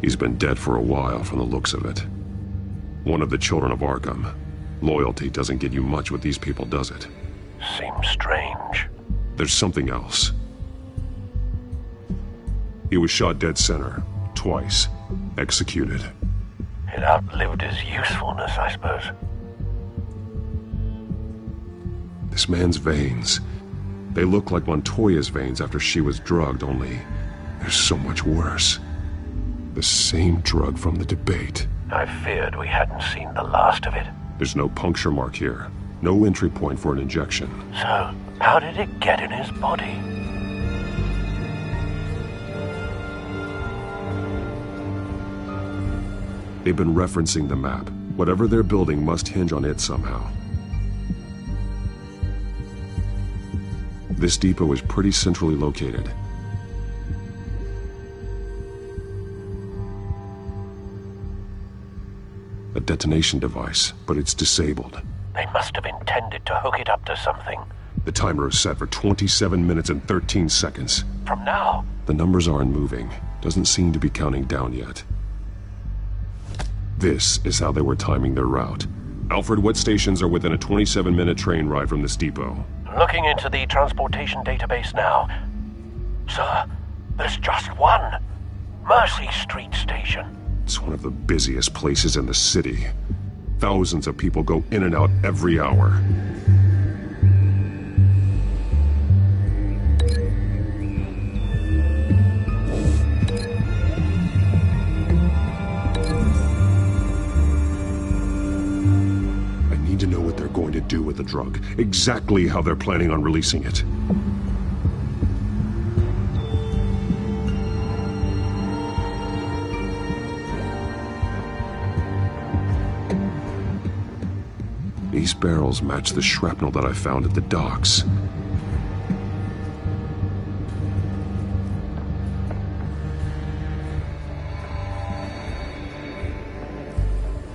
He's been dead for a while from the looks of it. One of the Children of Arkham. Loyalty doesn't get you much with these people, does it? Seems strange. There's something else. He was shot dead center, twice, executed. It outlived his usefulness, I suppose. This man's veins, they look like Montoya's veins after she was drugged, only they're so much worse. The same drug from the debate. I feared we hadn't seen the last of it. There's no puncture mark here, no entry point for an injection. So, how did it get in his body? They've been referencing the map. Whatever they're building must hinge on it somehow. This depot is pretty centrally located. A detonation device, but it's disabled. They must have intended to hook it up to something. The timer is set for 27 minutes and 13 seconds. From now? The numbers aren't moving. Doesn't seem to be counting down yet. This is how they were timing their route. Alfred, what stations are within a 27-minute train ride from this depot? Looking into the transportation database now. Sir, there's just one. Mercy Street Station. It's one of the busiest places in the city. Thousands of people go in and out every hour. do with the drug, exactly how they're planning on releasing it. These barrels match the shrapnel that I found at the docks.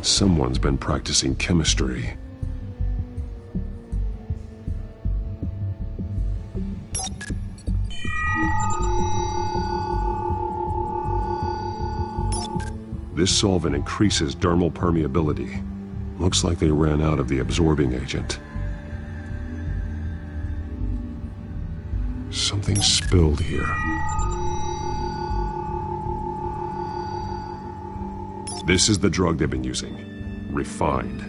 Someone's been practicing chemistry. This solvent increases dermal permeability. Looks like they ran out of the absorbing agent. Something spilled here. This is the drug they've been using. Refined.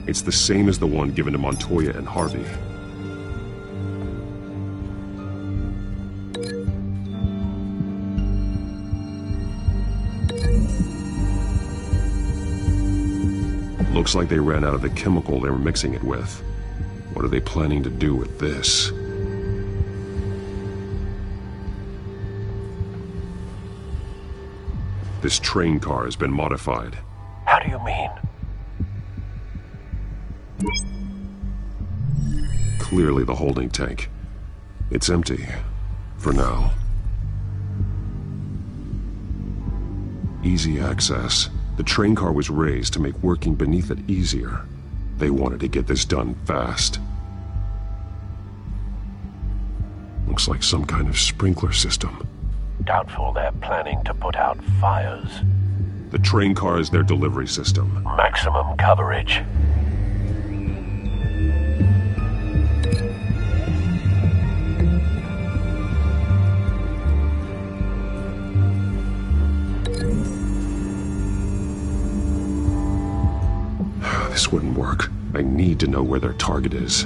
It's the same as the one given to Montoya and Harvey. Looks like they ran out of the chemical they were mixing it with. What are they planning to do with this? This train car has been modified. How do you mean? Clearly the holding tank. It's empty. For now. Easy access. The train car was raised to make working beneath it easier. They wanted to get this done fast. Looks like some kind of sprinkler system. Doubtful they're planning to put out fires. The train car is their delivery system. Maximum coverage. This wouldn't work. I need to know where their target is.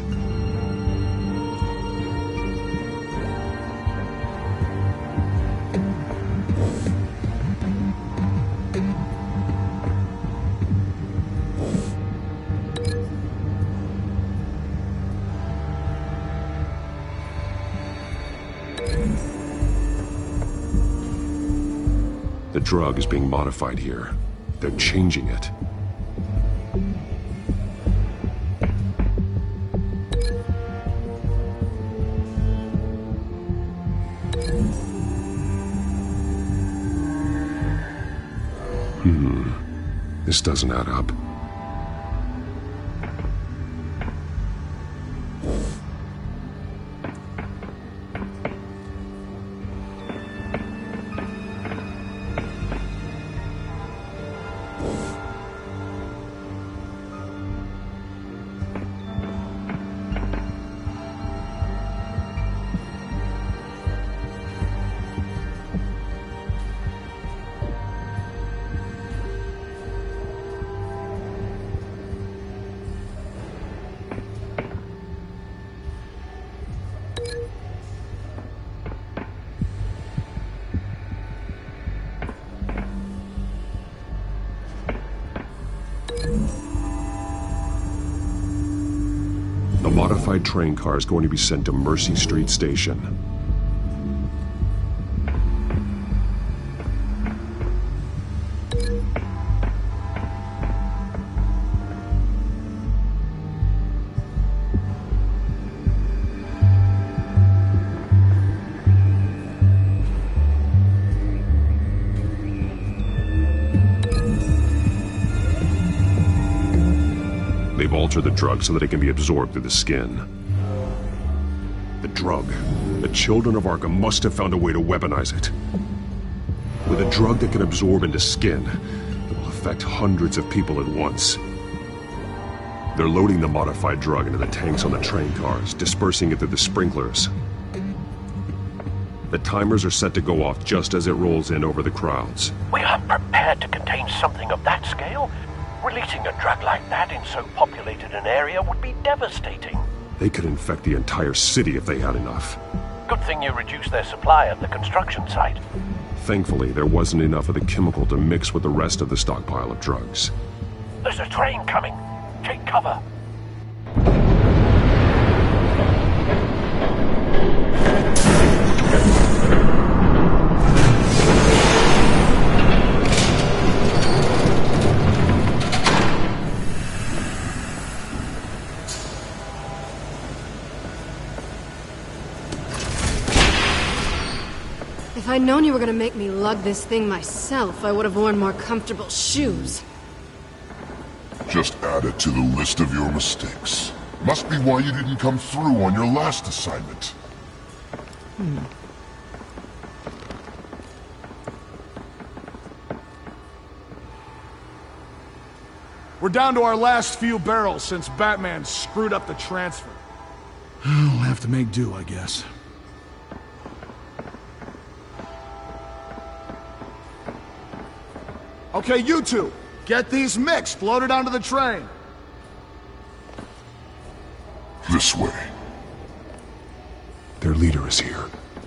The drug is being modified here. They're changing it. This doesn't add up. The modified train car is going to be sent to Mercy Street Station. They've altered the drug so that it can be absorbed through the skin. The drug. The children of Arkham must have found a way to weaponize it. With a drug that can absorb into skin, it will affect hundreds of people at once. They're loading the modified drug into the tanks on the train cars, dispersing it through the sprinklers. The timers are set to go off just as it rolls in over the crowds. We aren't prepared to contain something of that scale. Releasing a drug like that in so populated an area would be devastating. They could infect the entire city if they had enough. Good thing you reduced their supply at the construction site. Thankfully, there wasn't enough of the chemical to mix with the rest of the stockpile of drugs. There's a train coming. Take cover. If I'd known you were gonna make me lug this thing myself, I would have worn more comfortable shoes. Just add it to the list of your mistakes. Must be why you didn't come through on your last assignment. We're down to our last few barrels since Batman screwed up the transfer. We'll have to make do, I guess. Okay, you two, get these mixed, loaded onto the train. This way. Their leader is here,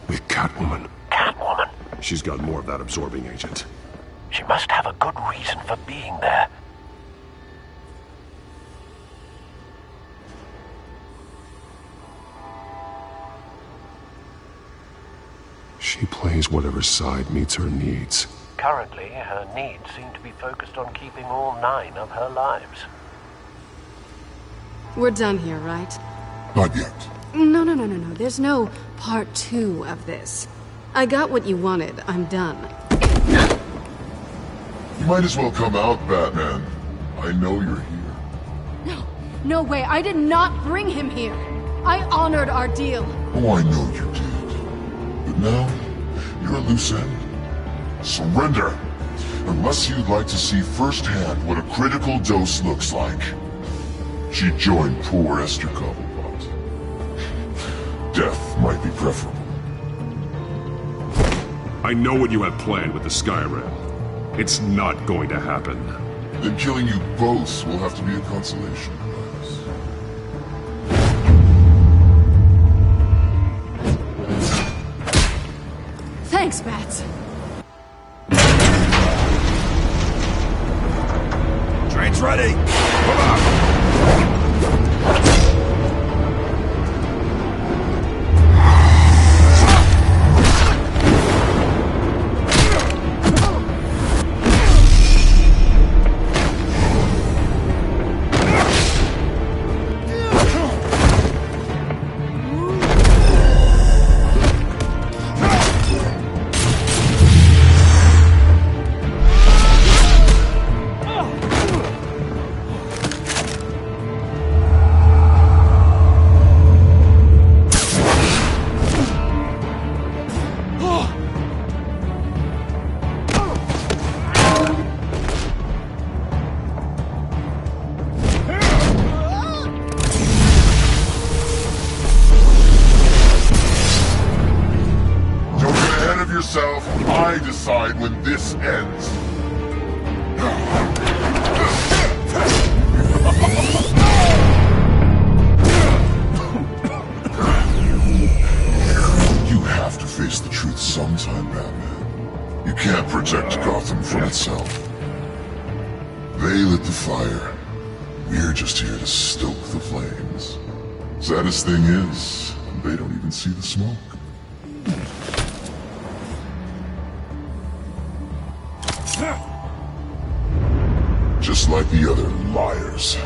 with Catwoman. Catwoman? She's got more of that absorbing agent. She must have a good reason for being there. She plays whatever side meets her needs. Currently, her needs seem to be focused on keeping all 9 of her lives. We're done here, right? Not yet. No. There's no part 2 of this. I got what you wanted. I'm done. You might as well come out, Batman. I know you're here. No way. I did not bring him here. I honored our deal. Oh, I know you did. But now, you're a loose end. Surrender! Unless you'd like to see firsthand what a critical dose looks like. She joined poor Esther Cobblepot. Death might be preferable. I know what you have planned with the Skyrim. It's not going to happen. Then killing you both will have to be a consolation prize. Thanks, Bats. Train's ready! Come on! I decide when this ends. You have to face the truth sometime, Batman. You can't protect Gotham from itself. They lit the fire. We're just here to stoke the flames. Saddest thing is, they don't even see the smoke. Just like the other liars.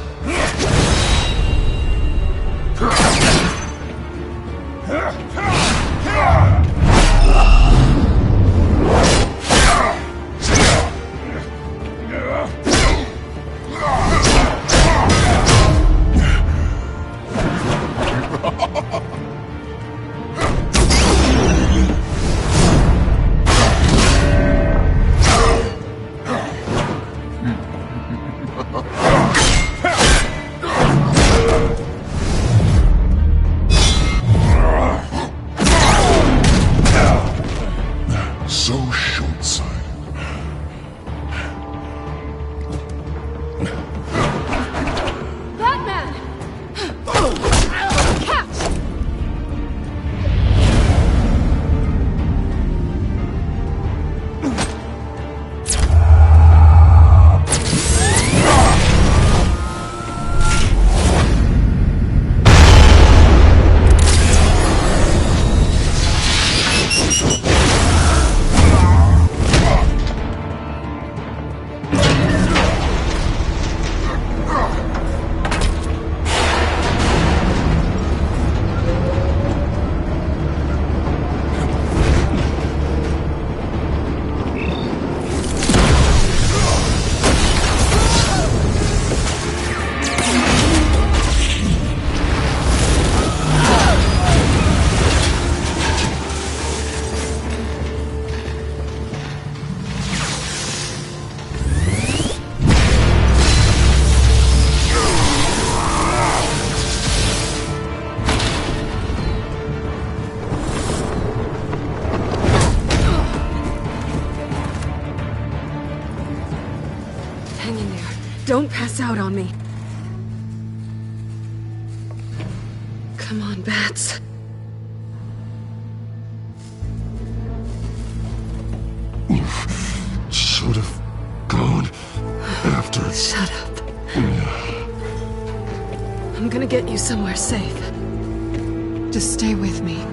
Don't pass out on me. Come on, Bats. You should have gone after... Shut up. I'm gonna get you somewhere safe. Just stay with me.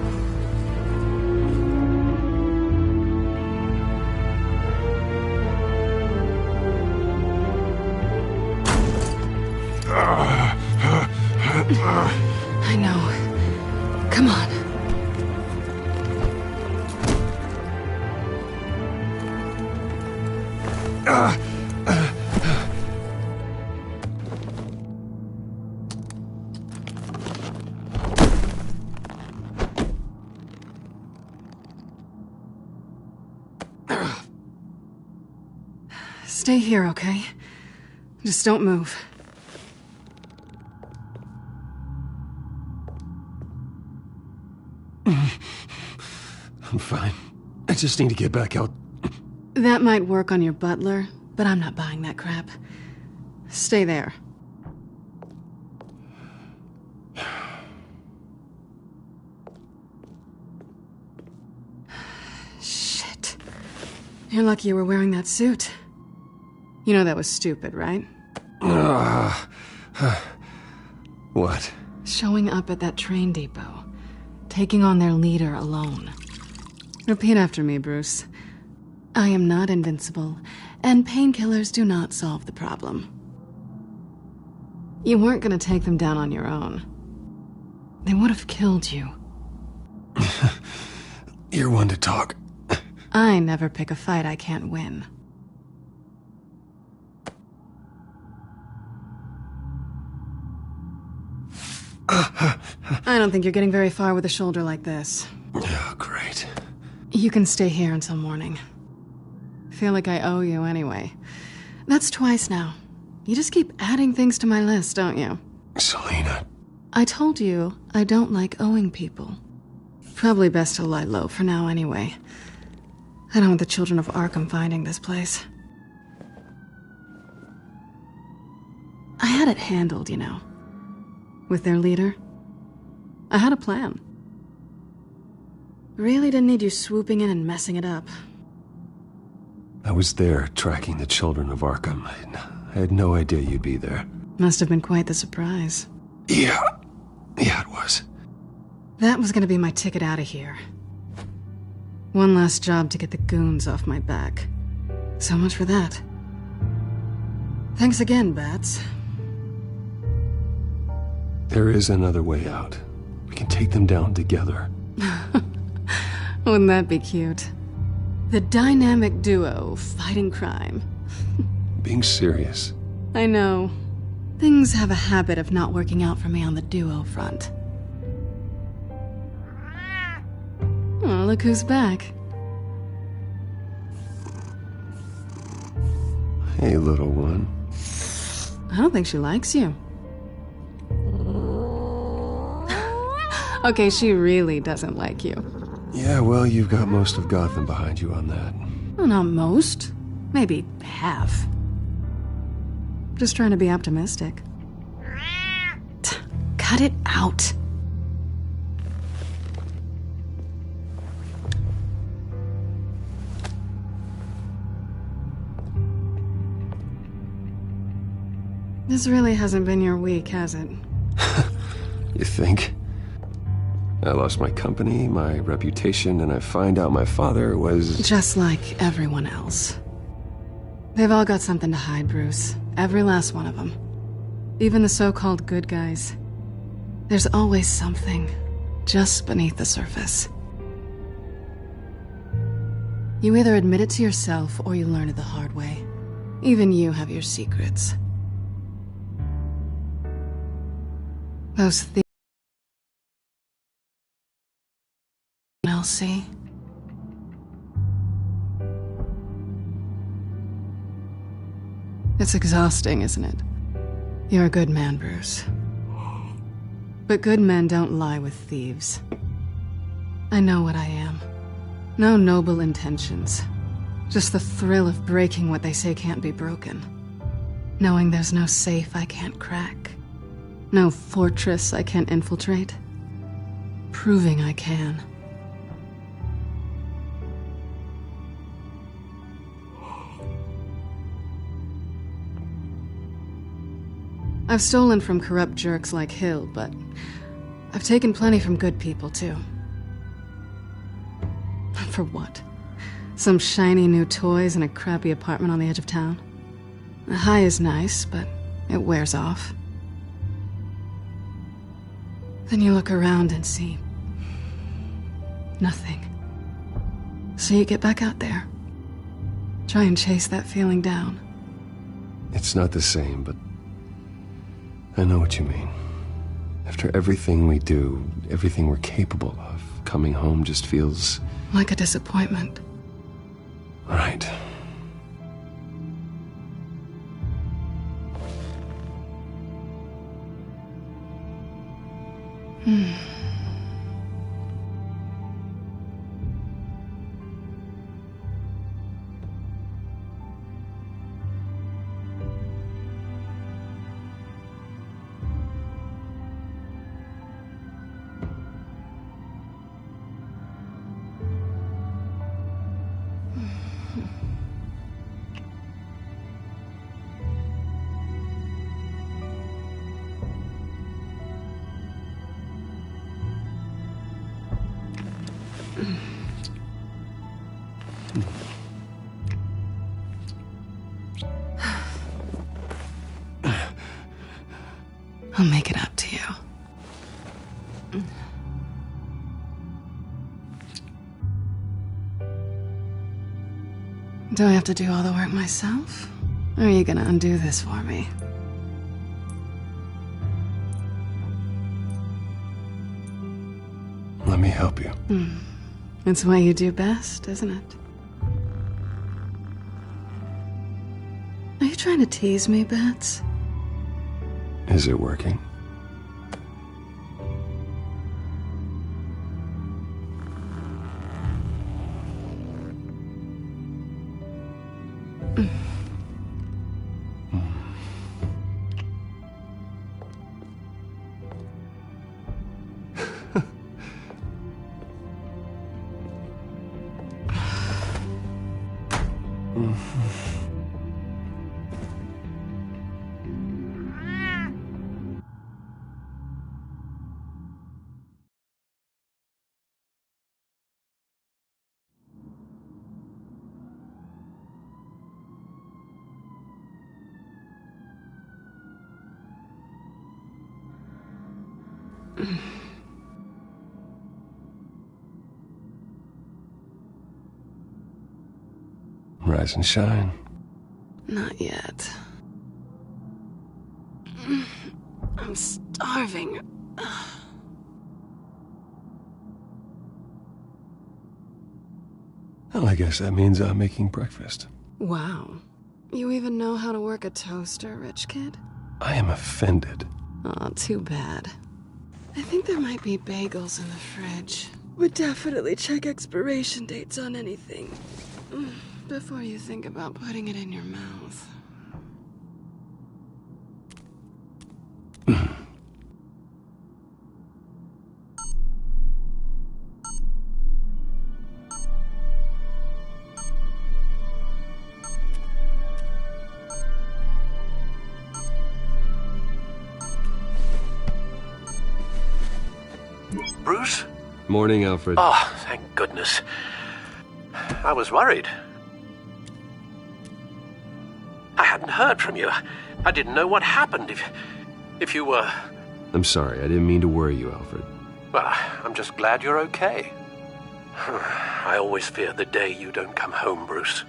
I know. Come on. Stay here, okay? Just don't move. I'm fine. I just need to get back out. That might work on your butler, but I'm not buying that crap. Stay there. Shit. You're lucky you were wearing that suit. You know that was stupid, right? What? Showing up at that train depot. Taking on their leader alone. Repeat after me, Bruce. I am not invincible, and painkillers do not solve the problem. You weren't gonna take them down on your own. They would have killed you. You're one to talk. I never pick a fight I can't win. I don't think you're getting very far with a shoulder like this. Oh, great. You can stay here until morning. Feel like I owe you anyway. That's twice now. You just keep adding things to my list, don't you? Selina. I told you I don't like owing people. Probably best to lie low for now anyway. I don't want the children of Arkham finding this place. I had it handled, you know. With their leader. I had a plan. Really didn't need you swooping in and messing it up. I was there tracking the children of Arkham. I had no idea you'd be there. Must have been quite the surprise. Yeah, it was. That was gonna be my ticket out of here. One last job to get the goons off my back. So much for that. Thanks again, Bats. There is another way out. We can take them down together. Wouldn't that be cute? The dynamic duo fighting crime. Being serious. I know. Things have a habit of not working out for me on the duo front. Oh, look who's back. Hey, little one. I don't think she likes you. Okay, she really doesn't like you. Yeah, well, you've got most of Gotham behind you on that. Well, not most. Maybe half. Just trying to be optimistic. Cut it out. This really hasn't been your week, has it? You think? I lost my company, my reputation, and I find out my father was... Just like everyone else. They've all got something to hide, Bruce. Every last one of them. Even the so-called good guys. There's always something just beneath the surface. You either admit it to yourself or you learn it the hard way. Even you have your secrets. Those thieves else see. It's exhausting, isn't it? You're a good man, Bruce. But good men don't lie with thieves. I know what I am. No noble intentions. Just the thrill of breaking what they say can't be broken. Knowing there's no safe I can't crack. No fortress I can't infiltrate. Proving I can. I've stolen from corrupt jerks like Hill, but I've taken plenty from good people, too. For what? Some shiny new toys and a crappy apartment on the edge of town? The high is nice, but it wears off. Then you look around and see nothing. So you get back out there. Try and chase that feeling down. It's not the same, but I know what you mean. After everything we do, everything we're capable of, coming home just feels... like a disappointment. Right. I'll make it up to you. Do I have to do all the work myself? Or are you gonna undo this for me? Let me help you. It's what you do best, isn't it? Are you trying to tease me, Bats? Is it working? Rise and shine. Not yet. I'm starving. Well, I guess that means I'm making breakfast. Wow. You even know how to work a toaster, rich kid? I am offended. Aw, too bad. I think there might be bagels in the fridge. Would definitely check expiration dates on anything before you think about putting it in your mouth. Bruce? Morning, Alfred. Oh, thank goodness. I was worried. I hadn't heard from you. I didn't know what happened if you were... I'm sorry, I didn't mean to worry you, Alfred. Well, I'm just glad you're okay. I always fear the day you don't come home, Bruce.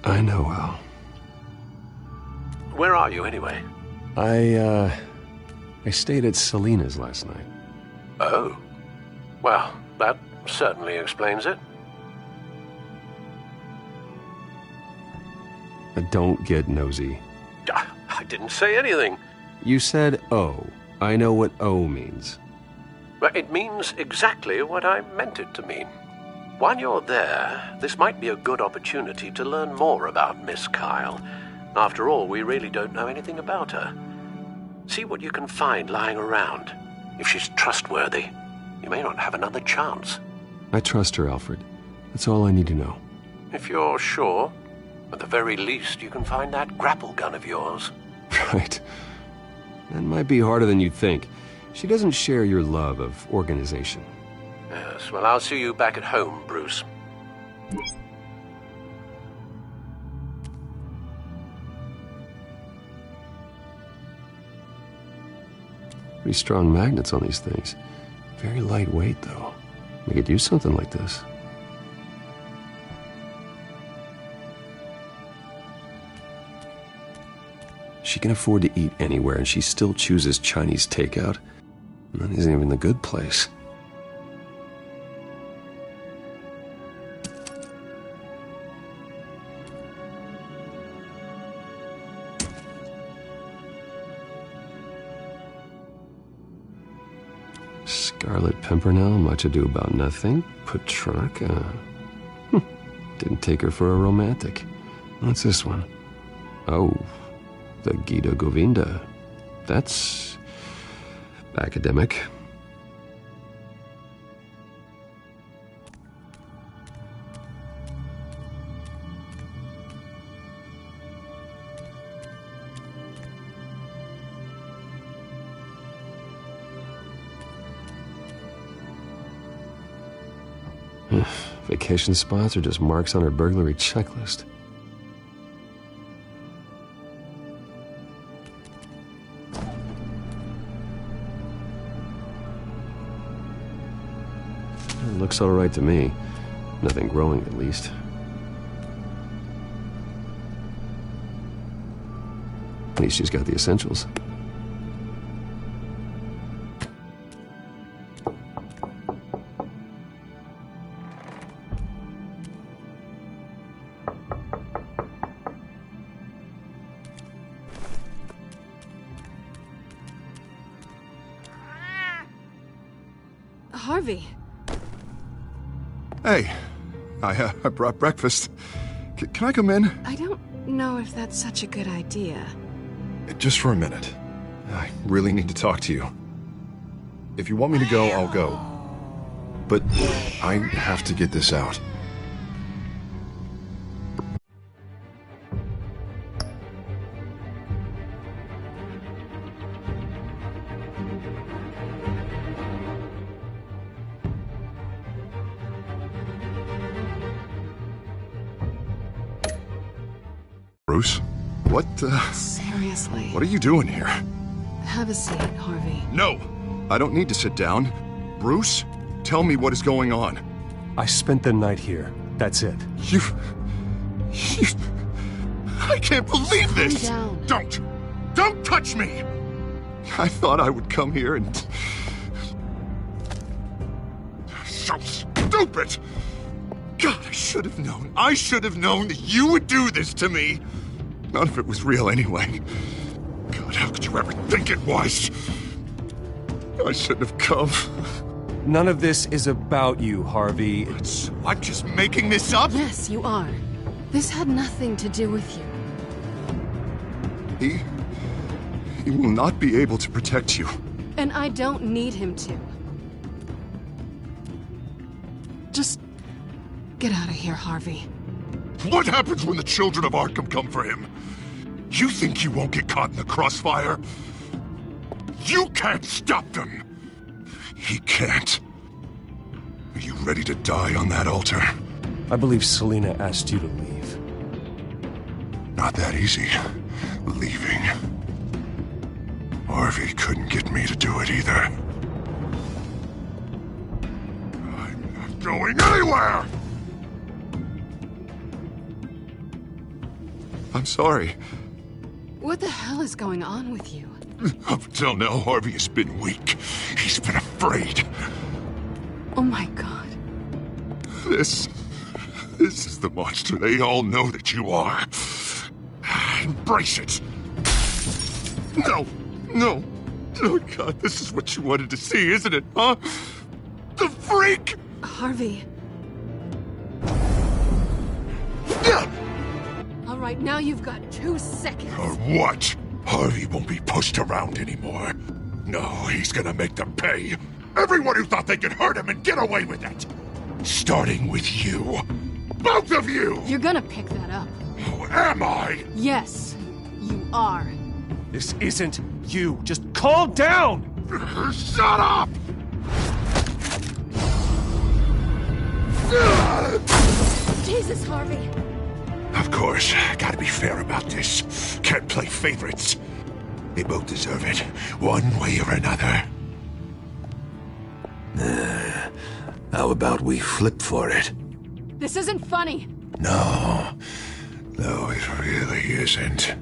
I know, Al. Where are you, anyway? I stayed at Selena's last night. Oh. Well, that certainly explains it. Don't get nosy. I didn't say anything. You said O. I know what O means. But it means exactly what I meant it to mean. While you're there, this might be a good opportunity to learn more about Miss Kyle. After all, we really don't know anything about her. See what you can find lying around. If she's trustworthy, you may not have another chance. I trust her, Alfred. That's all I need to know. If you're sure, at the very least, you can find that grapple gun of yours. Right. That might be harder than you'd think. She doesn't share your love of organization. Yes, well, I'll see you back at home, Bruce. Pretty strong magnets on these things. Very lightweight, though. We could use something like this. She can afford to eat anywhere, and she still chooses Chinese takeout. That isn't even the good place. Scarlet Pimpernel, much ado about nothing. Petrarca. Didn't take her for a romantic. What's this one? Oh, the Gita Govinda. That's academic. Vacation spots are just marks on her burglary checklist. It looks all right to me. Nothing growing, at least. At least she's got the essentials. Harvey. Hey, I brought breakfast. Can I come in? I don't know if that's such a good idea. Just for a minute. I really need to talk to you. If you want me to go, I'll go. But I have to get this out. Bruce? What, Seriously. What are you doing here? Have a seat, Harvey. No! I don't need to sit down. Bruce, tell me what is going on. I spent the night here. That's it. You... I can't believe this! Calm down. Don't touch me! I thought I would come here and... So stupid! God, I should have known. I should have known that you would do this to me. None of it was real anyway. God, how could you ever think it was? I shouldn't have come. None of this is about you, Harvey. I'm just making this up? Yes, you are. This had nothing to do with you. He will not be able to protect you. And I don't need him to. Just get out of here, Harvey. What happens when the children of Arkham come for him? You think you won't get caught in the crossfire? You can't stop them! He can't. Are you ready to die on that altar? I believe Selina asked you to leave. Not that easy. Leaving. Harvey couldn't get me to do it either. I'm not going anywhere! I'm sorry. What the hell is going on with you? Up until now, Harvey has been weak. He's been afraid. Oh my God. This is the monster they all know that you are. Embrace it. No. Oh God, this is what you wanted to see, isn't it, huh? The freak! Harvey. All right, now you've got 2 seconds. Or what? Harvey won't be pushed around anymore. No, he's gonna make them pay. Everyone who thought they could hurt him and get away with it. Starting with you. Both of you! You're gonna pick that up. Oh, am I? Yes, you are. This isn't you. Just calm down! Shut up! Jesus, Harvey. Of course, gotta be fair about this. Can't play favorites. They both deserve it, one way or another. How about we flip for it? This isn't funny. No, it really isn't.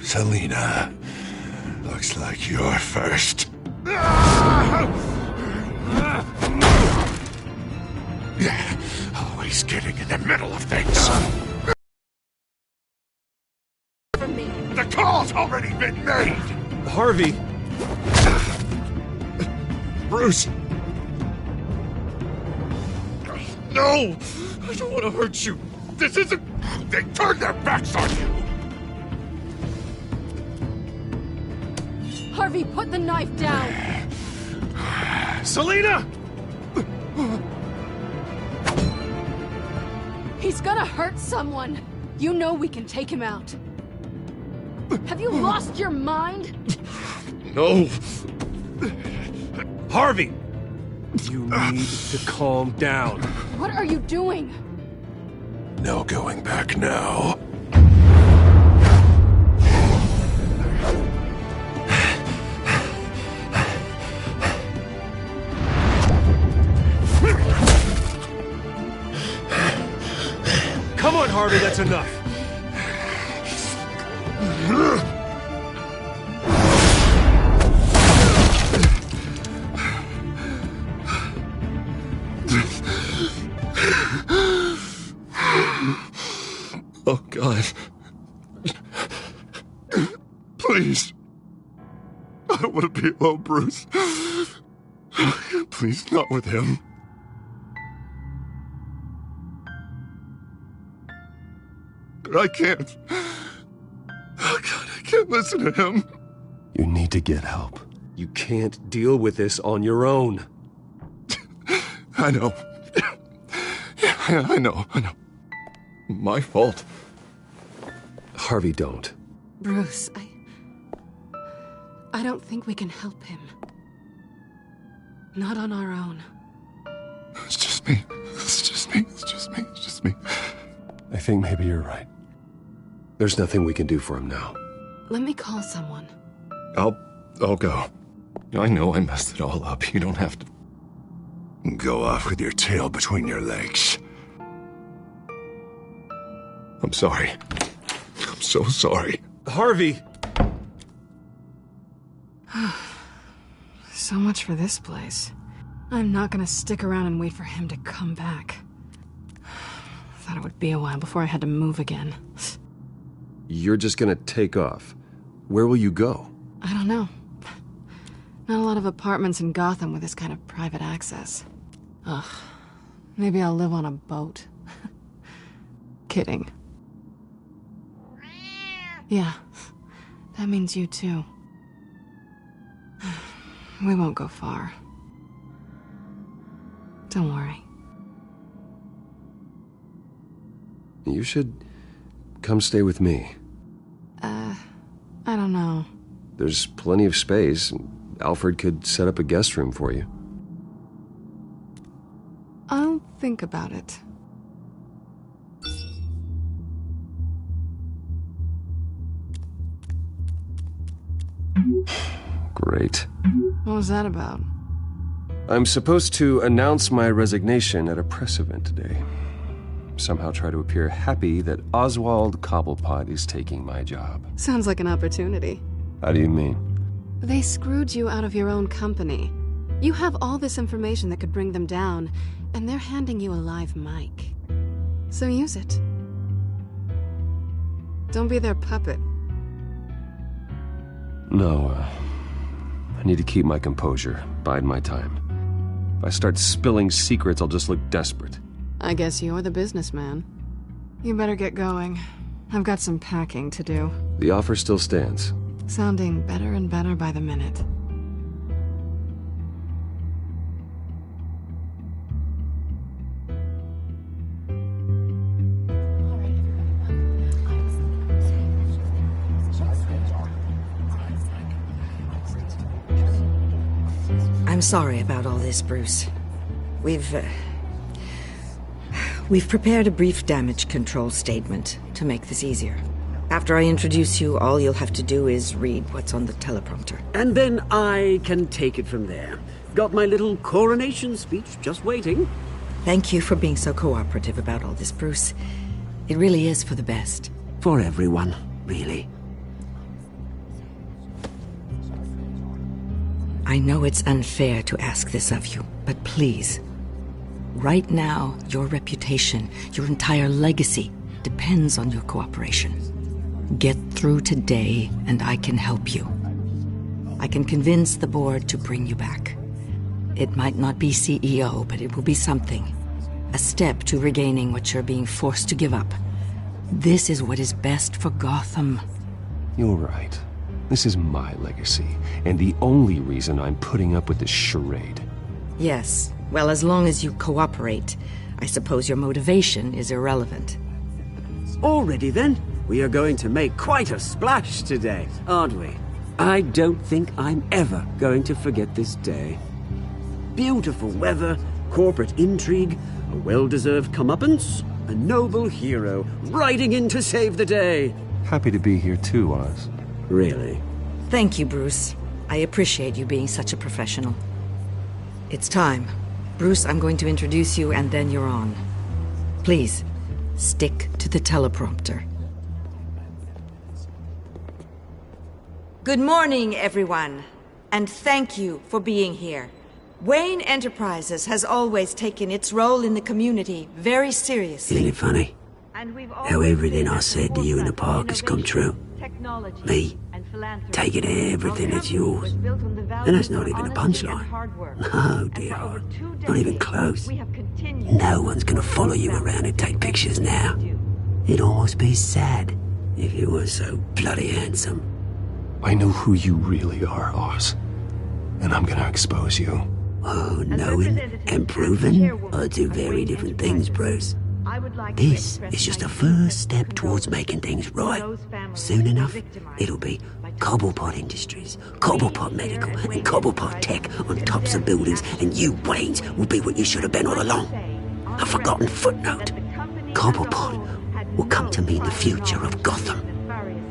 Selina, looks like you're first. Always getting in the middle of things. From me. The call's already been made! Harvey! Bruce! No! I don't want to hurt you! This isn't... They turned their backs on you! Harvey, put the knife down! Selina! He's gonna hurt someone! You know we can take him out. Have you lost your mind? No! Harvey! You need to calm down. What are you doing? No going back now. Come on, Harvey, that's enough. Oh, God. Please. I don't want to be alone, Bruce. Please, not with him. I can't. Oh, God, I can't listen to him. You need to get help. You can't deal with this on your own. I know. Yeah, I know. My fault. Harvey, don't. Bruce, I don't think we can help him. Not on our own. It's just me. I think maybe you're right. There's nothing we can do for him now. Let me call someone. I'll go. I know I messed it all up. You don't have to go off with your tail between your legs. I'm sorry. I'm so sorry. Harvey! So much for this place. I'm not gonna stick around and wait for him to come back. Thought it would be a while before I had to move again. You're just gonna take off. Where will you go? I don't know. Not a lot of apartments in Gotham with this kind of private access. Ugh. Maybe I'll live on a boat. Kidding. Yeah. That means you too. We won't go far. Don't worry. You should come stay with me. I don't know. There's plenty of space. Alfred could set up a guest room for you. I'll think about it. Great. What was that about? I'm supposed to announce my resignation at a press event today. Somehow try to appear happy that Oswald Cobblepot is taking my job. Sounds like an opportunity. How do you mean? They screwed you out of your own company. You have all this information that could bring them down, and they're handing you a live mic. So use it. Don't be their puppet. No, I need to keep my composure, bide my time. If I start spilling secrets, I'll just look desperate. I guess you're the businessman. You better get going. I've got some packing to do. The offer still stands. Sounding better and better by the minute. I'm sorry about all this, Bruce. We've prepared a brief damage control statement to make this easier. After I introduce you, all you'll have to do is read what's on the teleprompter. And then I can take it from there. Got my little coronation speech just waiting. Thank you for being so cooperative about all this, Bruce. It really is for the best. For everyone, really. I know it's unfair to ask this of you, but please. Right now, your reputation, your entire legacy, depends on your cooperation. Get through today, and I can help you. I can convince the board to bring you back. It might not be CEO, but it will be something. A step to regaining what you're being forced to give up. This is what is best for Gotham. You're right. This is my legacy, and the only reason I'm putting up with this charade. Yes. Well, as long as you cooperate, I suppose your motivation is irrelevant. Already then, we are going to make quite a splash today, aren't we? I don't think I'm ever going to forget this day. Beautiful weather, corporate intrigue, a well-deserved comeuppance, a noble hero riding in to save the day. Happy to be here too, Oz. Really? Thank you, Bruce. I appreciate you being such a professional. It's time. Bruce, I'm going to introduce you, and then you're on. Please, stick to the teleprompter. Good morning, everyone, and thank you for being here. Wayne Enterprises has always taken its role in the community very seriously. Isn't it funny? How everything I said to you in the park has come true. Me, taking everything that's yours. And that's not even a punchline. No, dear heart. Not even close. No one's gonna follow you around and take pictures now. It'd almost be sad if you were so bloody handsome. I know who you really are, Oz. And I'm gonna expose you. Oh, knowing and proving are two very different things, Bruce. This is just a first step towards making things right. Soon enough, it'll be Cobblepot Industries, Cobblepot Medical, and Cobblepot Tech on tops of buildings, and you, Waynes, will be what you should have been all along. A forgotten footnote. Cobblepot will come to mean the future of Gotham.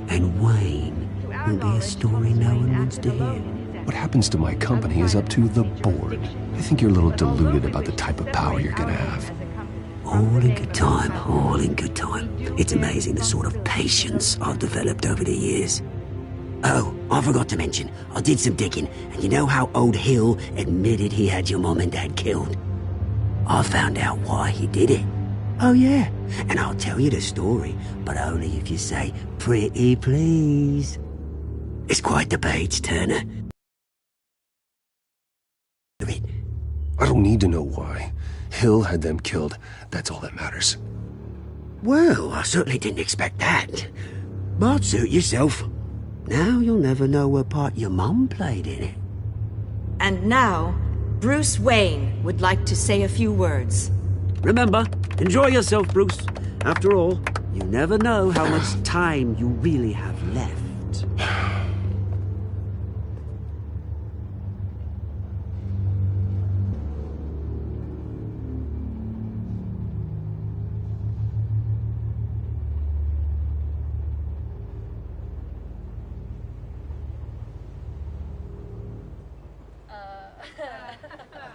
And Wayne will be a story no one wants to hear. What happens to my company is up to the board. I think you're a little deluded about the type of power you're gonna have. All in good time, all in good time. It's amazing the sort of patience I've developed over the years. Oh, I forgot to mention, I did some digging, and you know how old Hill admitted he had your mom and dad killed? I found out why he did it. Oh yeah, and I'll tell you the story, but only if you say, pretty please. It's quite the page, Turner. I don't need to know why. Hill had them killed. That's all that matters. Well, I certainly didn't expect that. But suit yourself. Now you'll never know what part your mum played in it. And now, Bruce Wayne would like to say a few words. Remember, enjoy yourself, Bruce. After all, you never know how much time you really have left.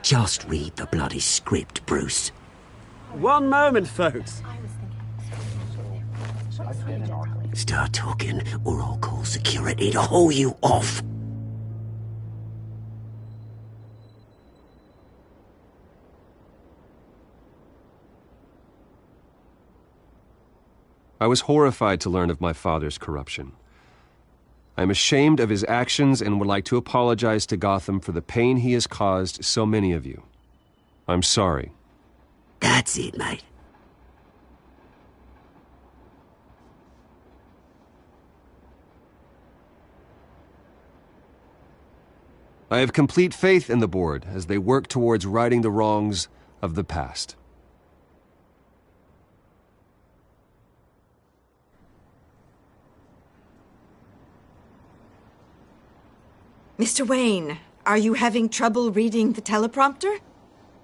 Just read the bloody script, Bruce. One moment, folks. Start talking, or I'll call security to haul you off. I was horrified to learn of my father's corruption. I am ashamed of his actions and would like to apologize to Gotham for the pain he has caused so many of you. I'm sorry. That's it, mate. I have complete faith in the board as they work towards righting the wrongs of the past. Mr. Wayne, are you having trouble reading the teleprompter?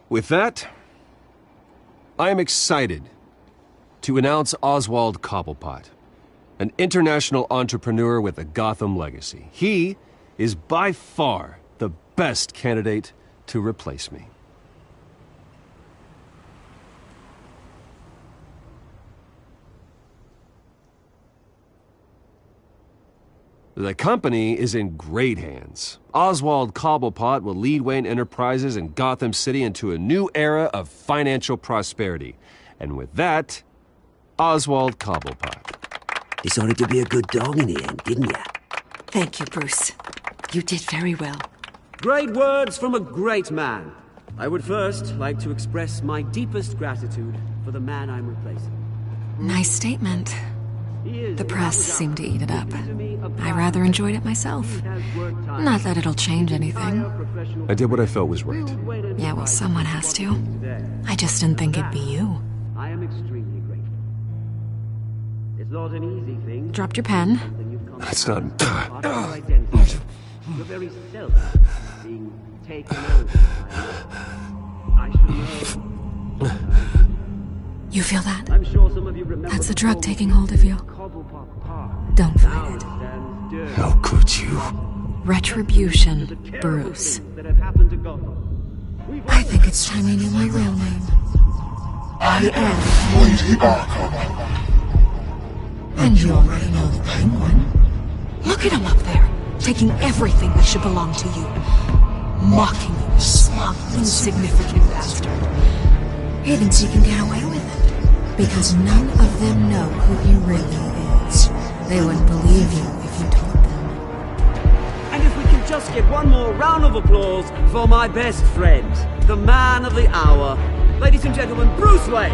With that, I am excited to announce Oswald Cobblepot, an international entrepreneur with a Gotham legacy. He is by far the best candidate to replace me. The company is in great hands. Oswald Cobblepot will lead Wayne Enterprises and Gotham City into a new era of financial prosperity. And with that, Oswald Cobblepot. Decided to be a good dog in the end, didn't ya? Thank you, Bruce. You did very well. Great words from a great man. I would first like to express my deepest gratitude for the man I'm replacing. Nice statement. The press seemed to eat it up. I rather enjoyed it myself. Not that it'll change anything. I did what I felt was right. Yeah, well, someone has to. I just didn't think it'd be you. I am extremely grateful. It's not an easy thing. Dropped your pen. That's not... Your very self being taken over. I should know. You feel that? I'm sure some of you remember. That's the drug taking hold of you. Don't fight it. How could you? Retribution, Bruce. I think it's time you knew my real name. I am Lady Arkham. And you already know the Penguin. Look at him up there, taking everything that should belong to you. Mocking you, smug, insignificant bastard. He thinks he can get away with it. Because none of them know who he really is. They wouldn't believe you if you told them. And if we can just get one more round of applause for my best friend, the man of the hour, ladies and gentlemen, Bruce Wayne.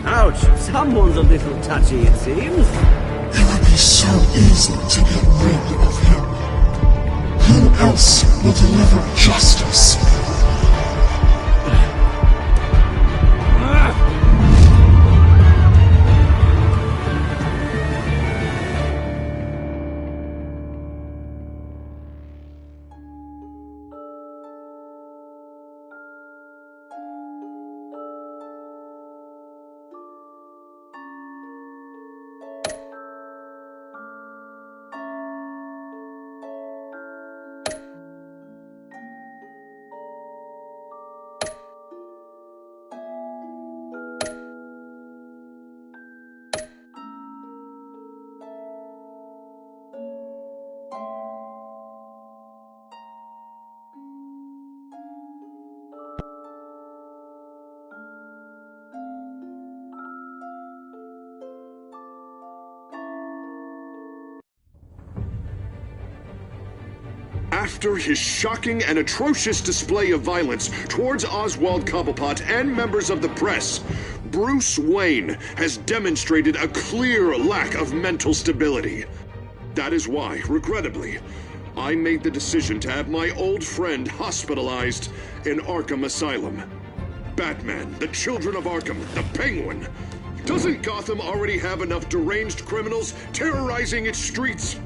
Ouch, someone's a little touchy, it seems. It would be so easy to get rid of him. Who else will deliver justice? After his shocking and atrocious display of violence towards Oswald Cobblepot and members of the press, Bruce Wayne has demonstrated a clear lack of mental stability. That is why, regrettably, I made the decision to have my old friend hospitalized in Arkham Asylum. Batman, the Children of Arkham, the Penguin. Doesn't Gotham already have enough deranged criminals terrorizing its streets?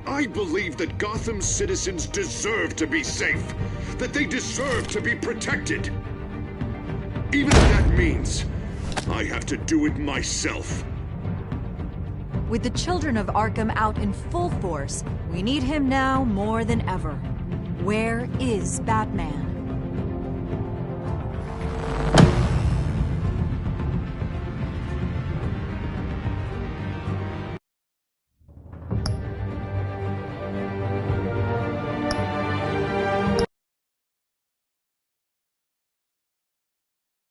I believe that Gotham's citizens deserve to be safe, that they deserve to be protected. Even if that means I have to do it myself. With the Children of Arkham out in full force, we need him now more than ever. Where is Batman?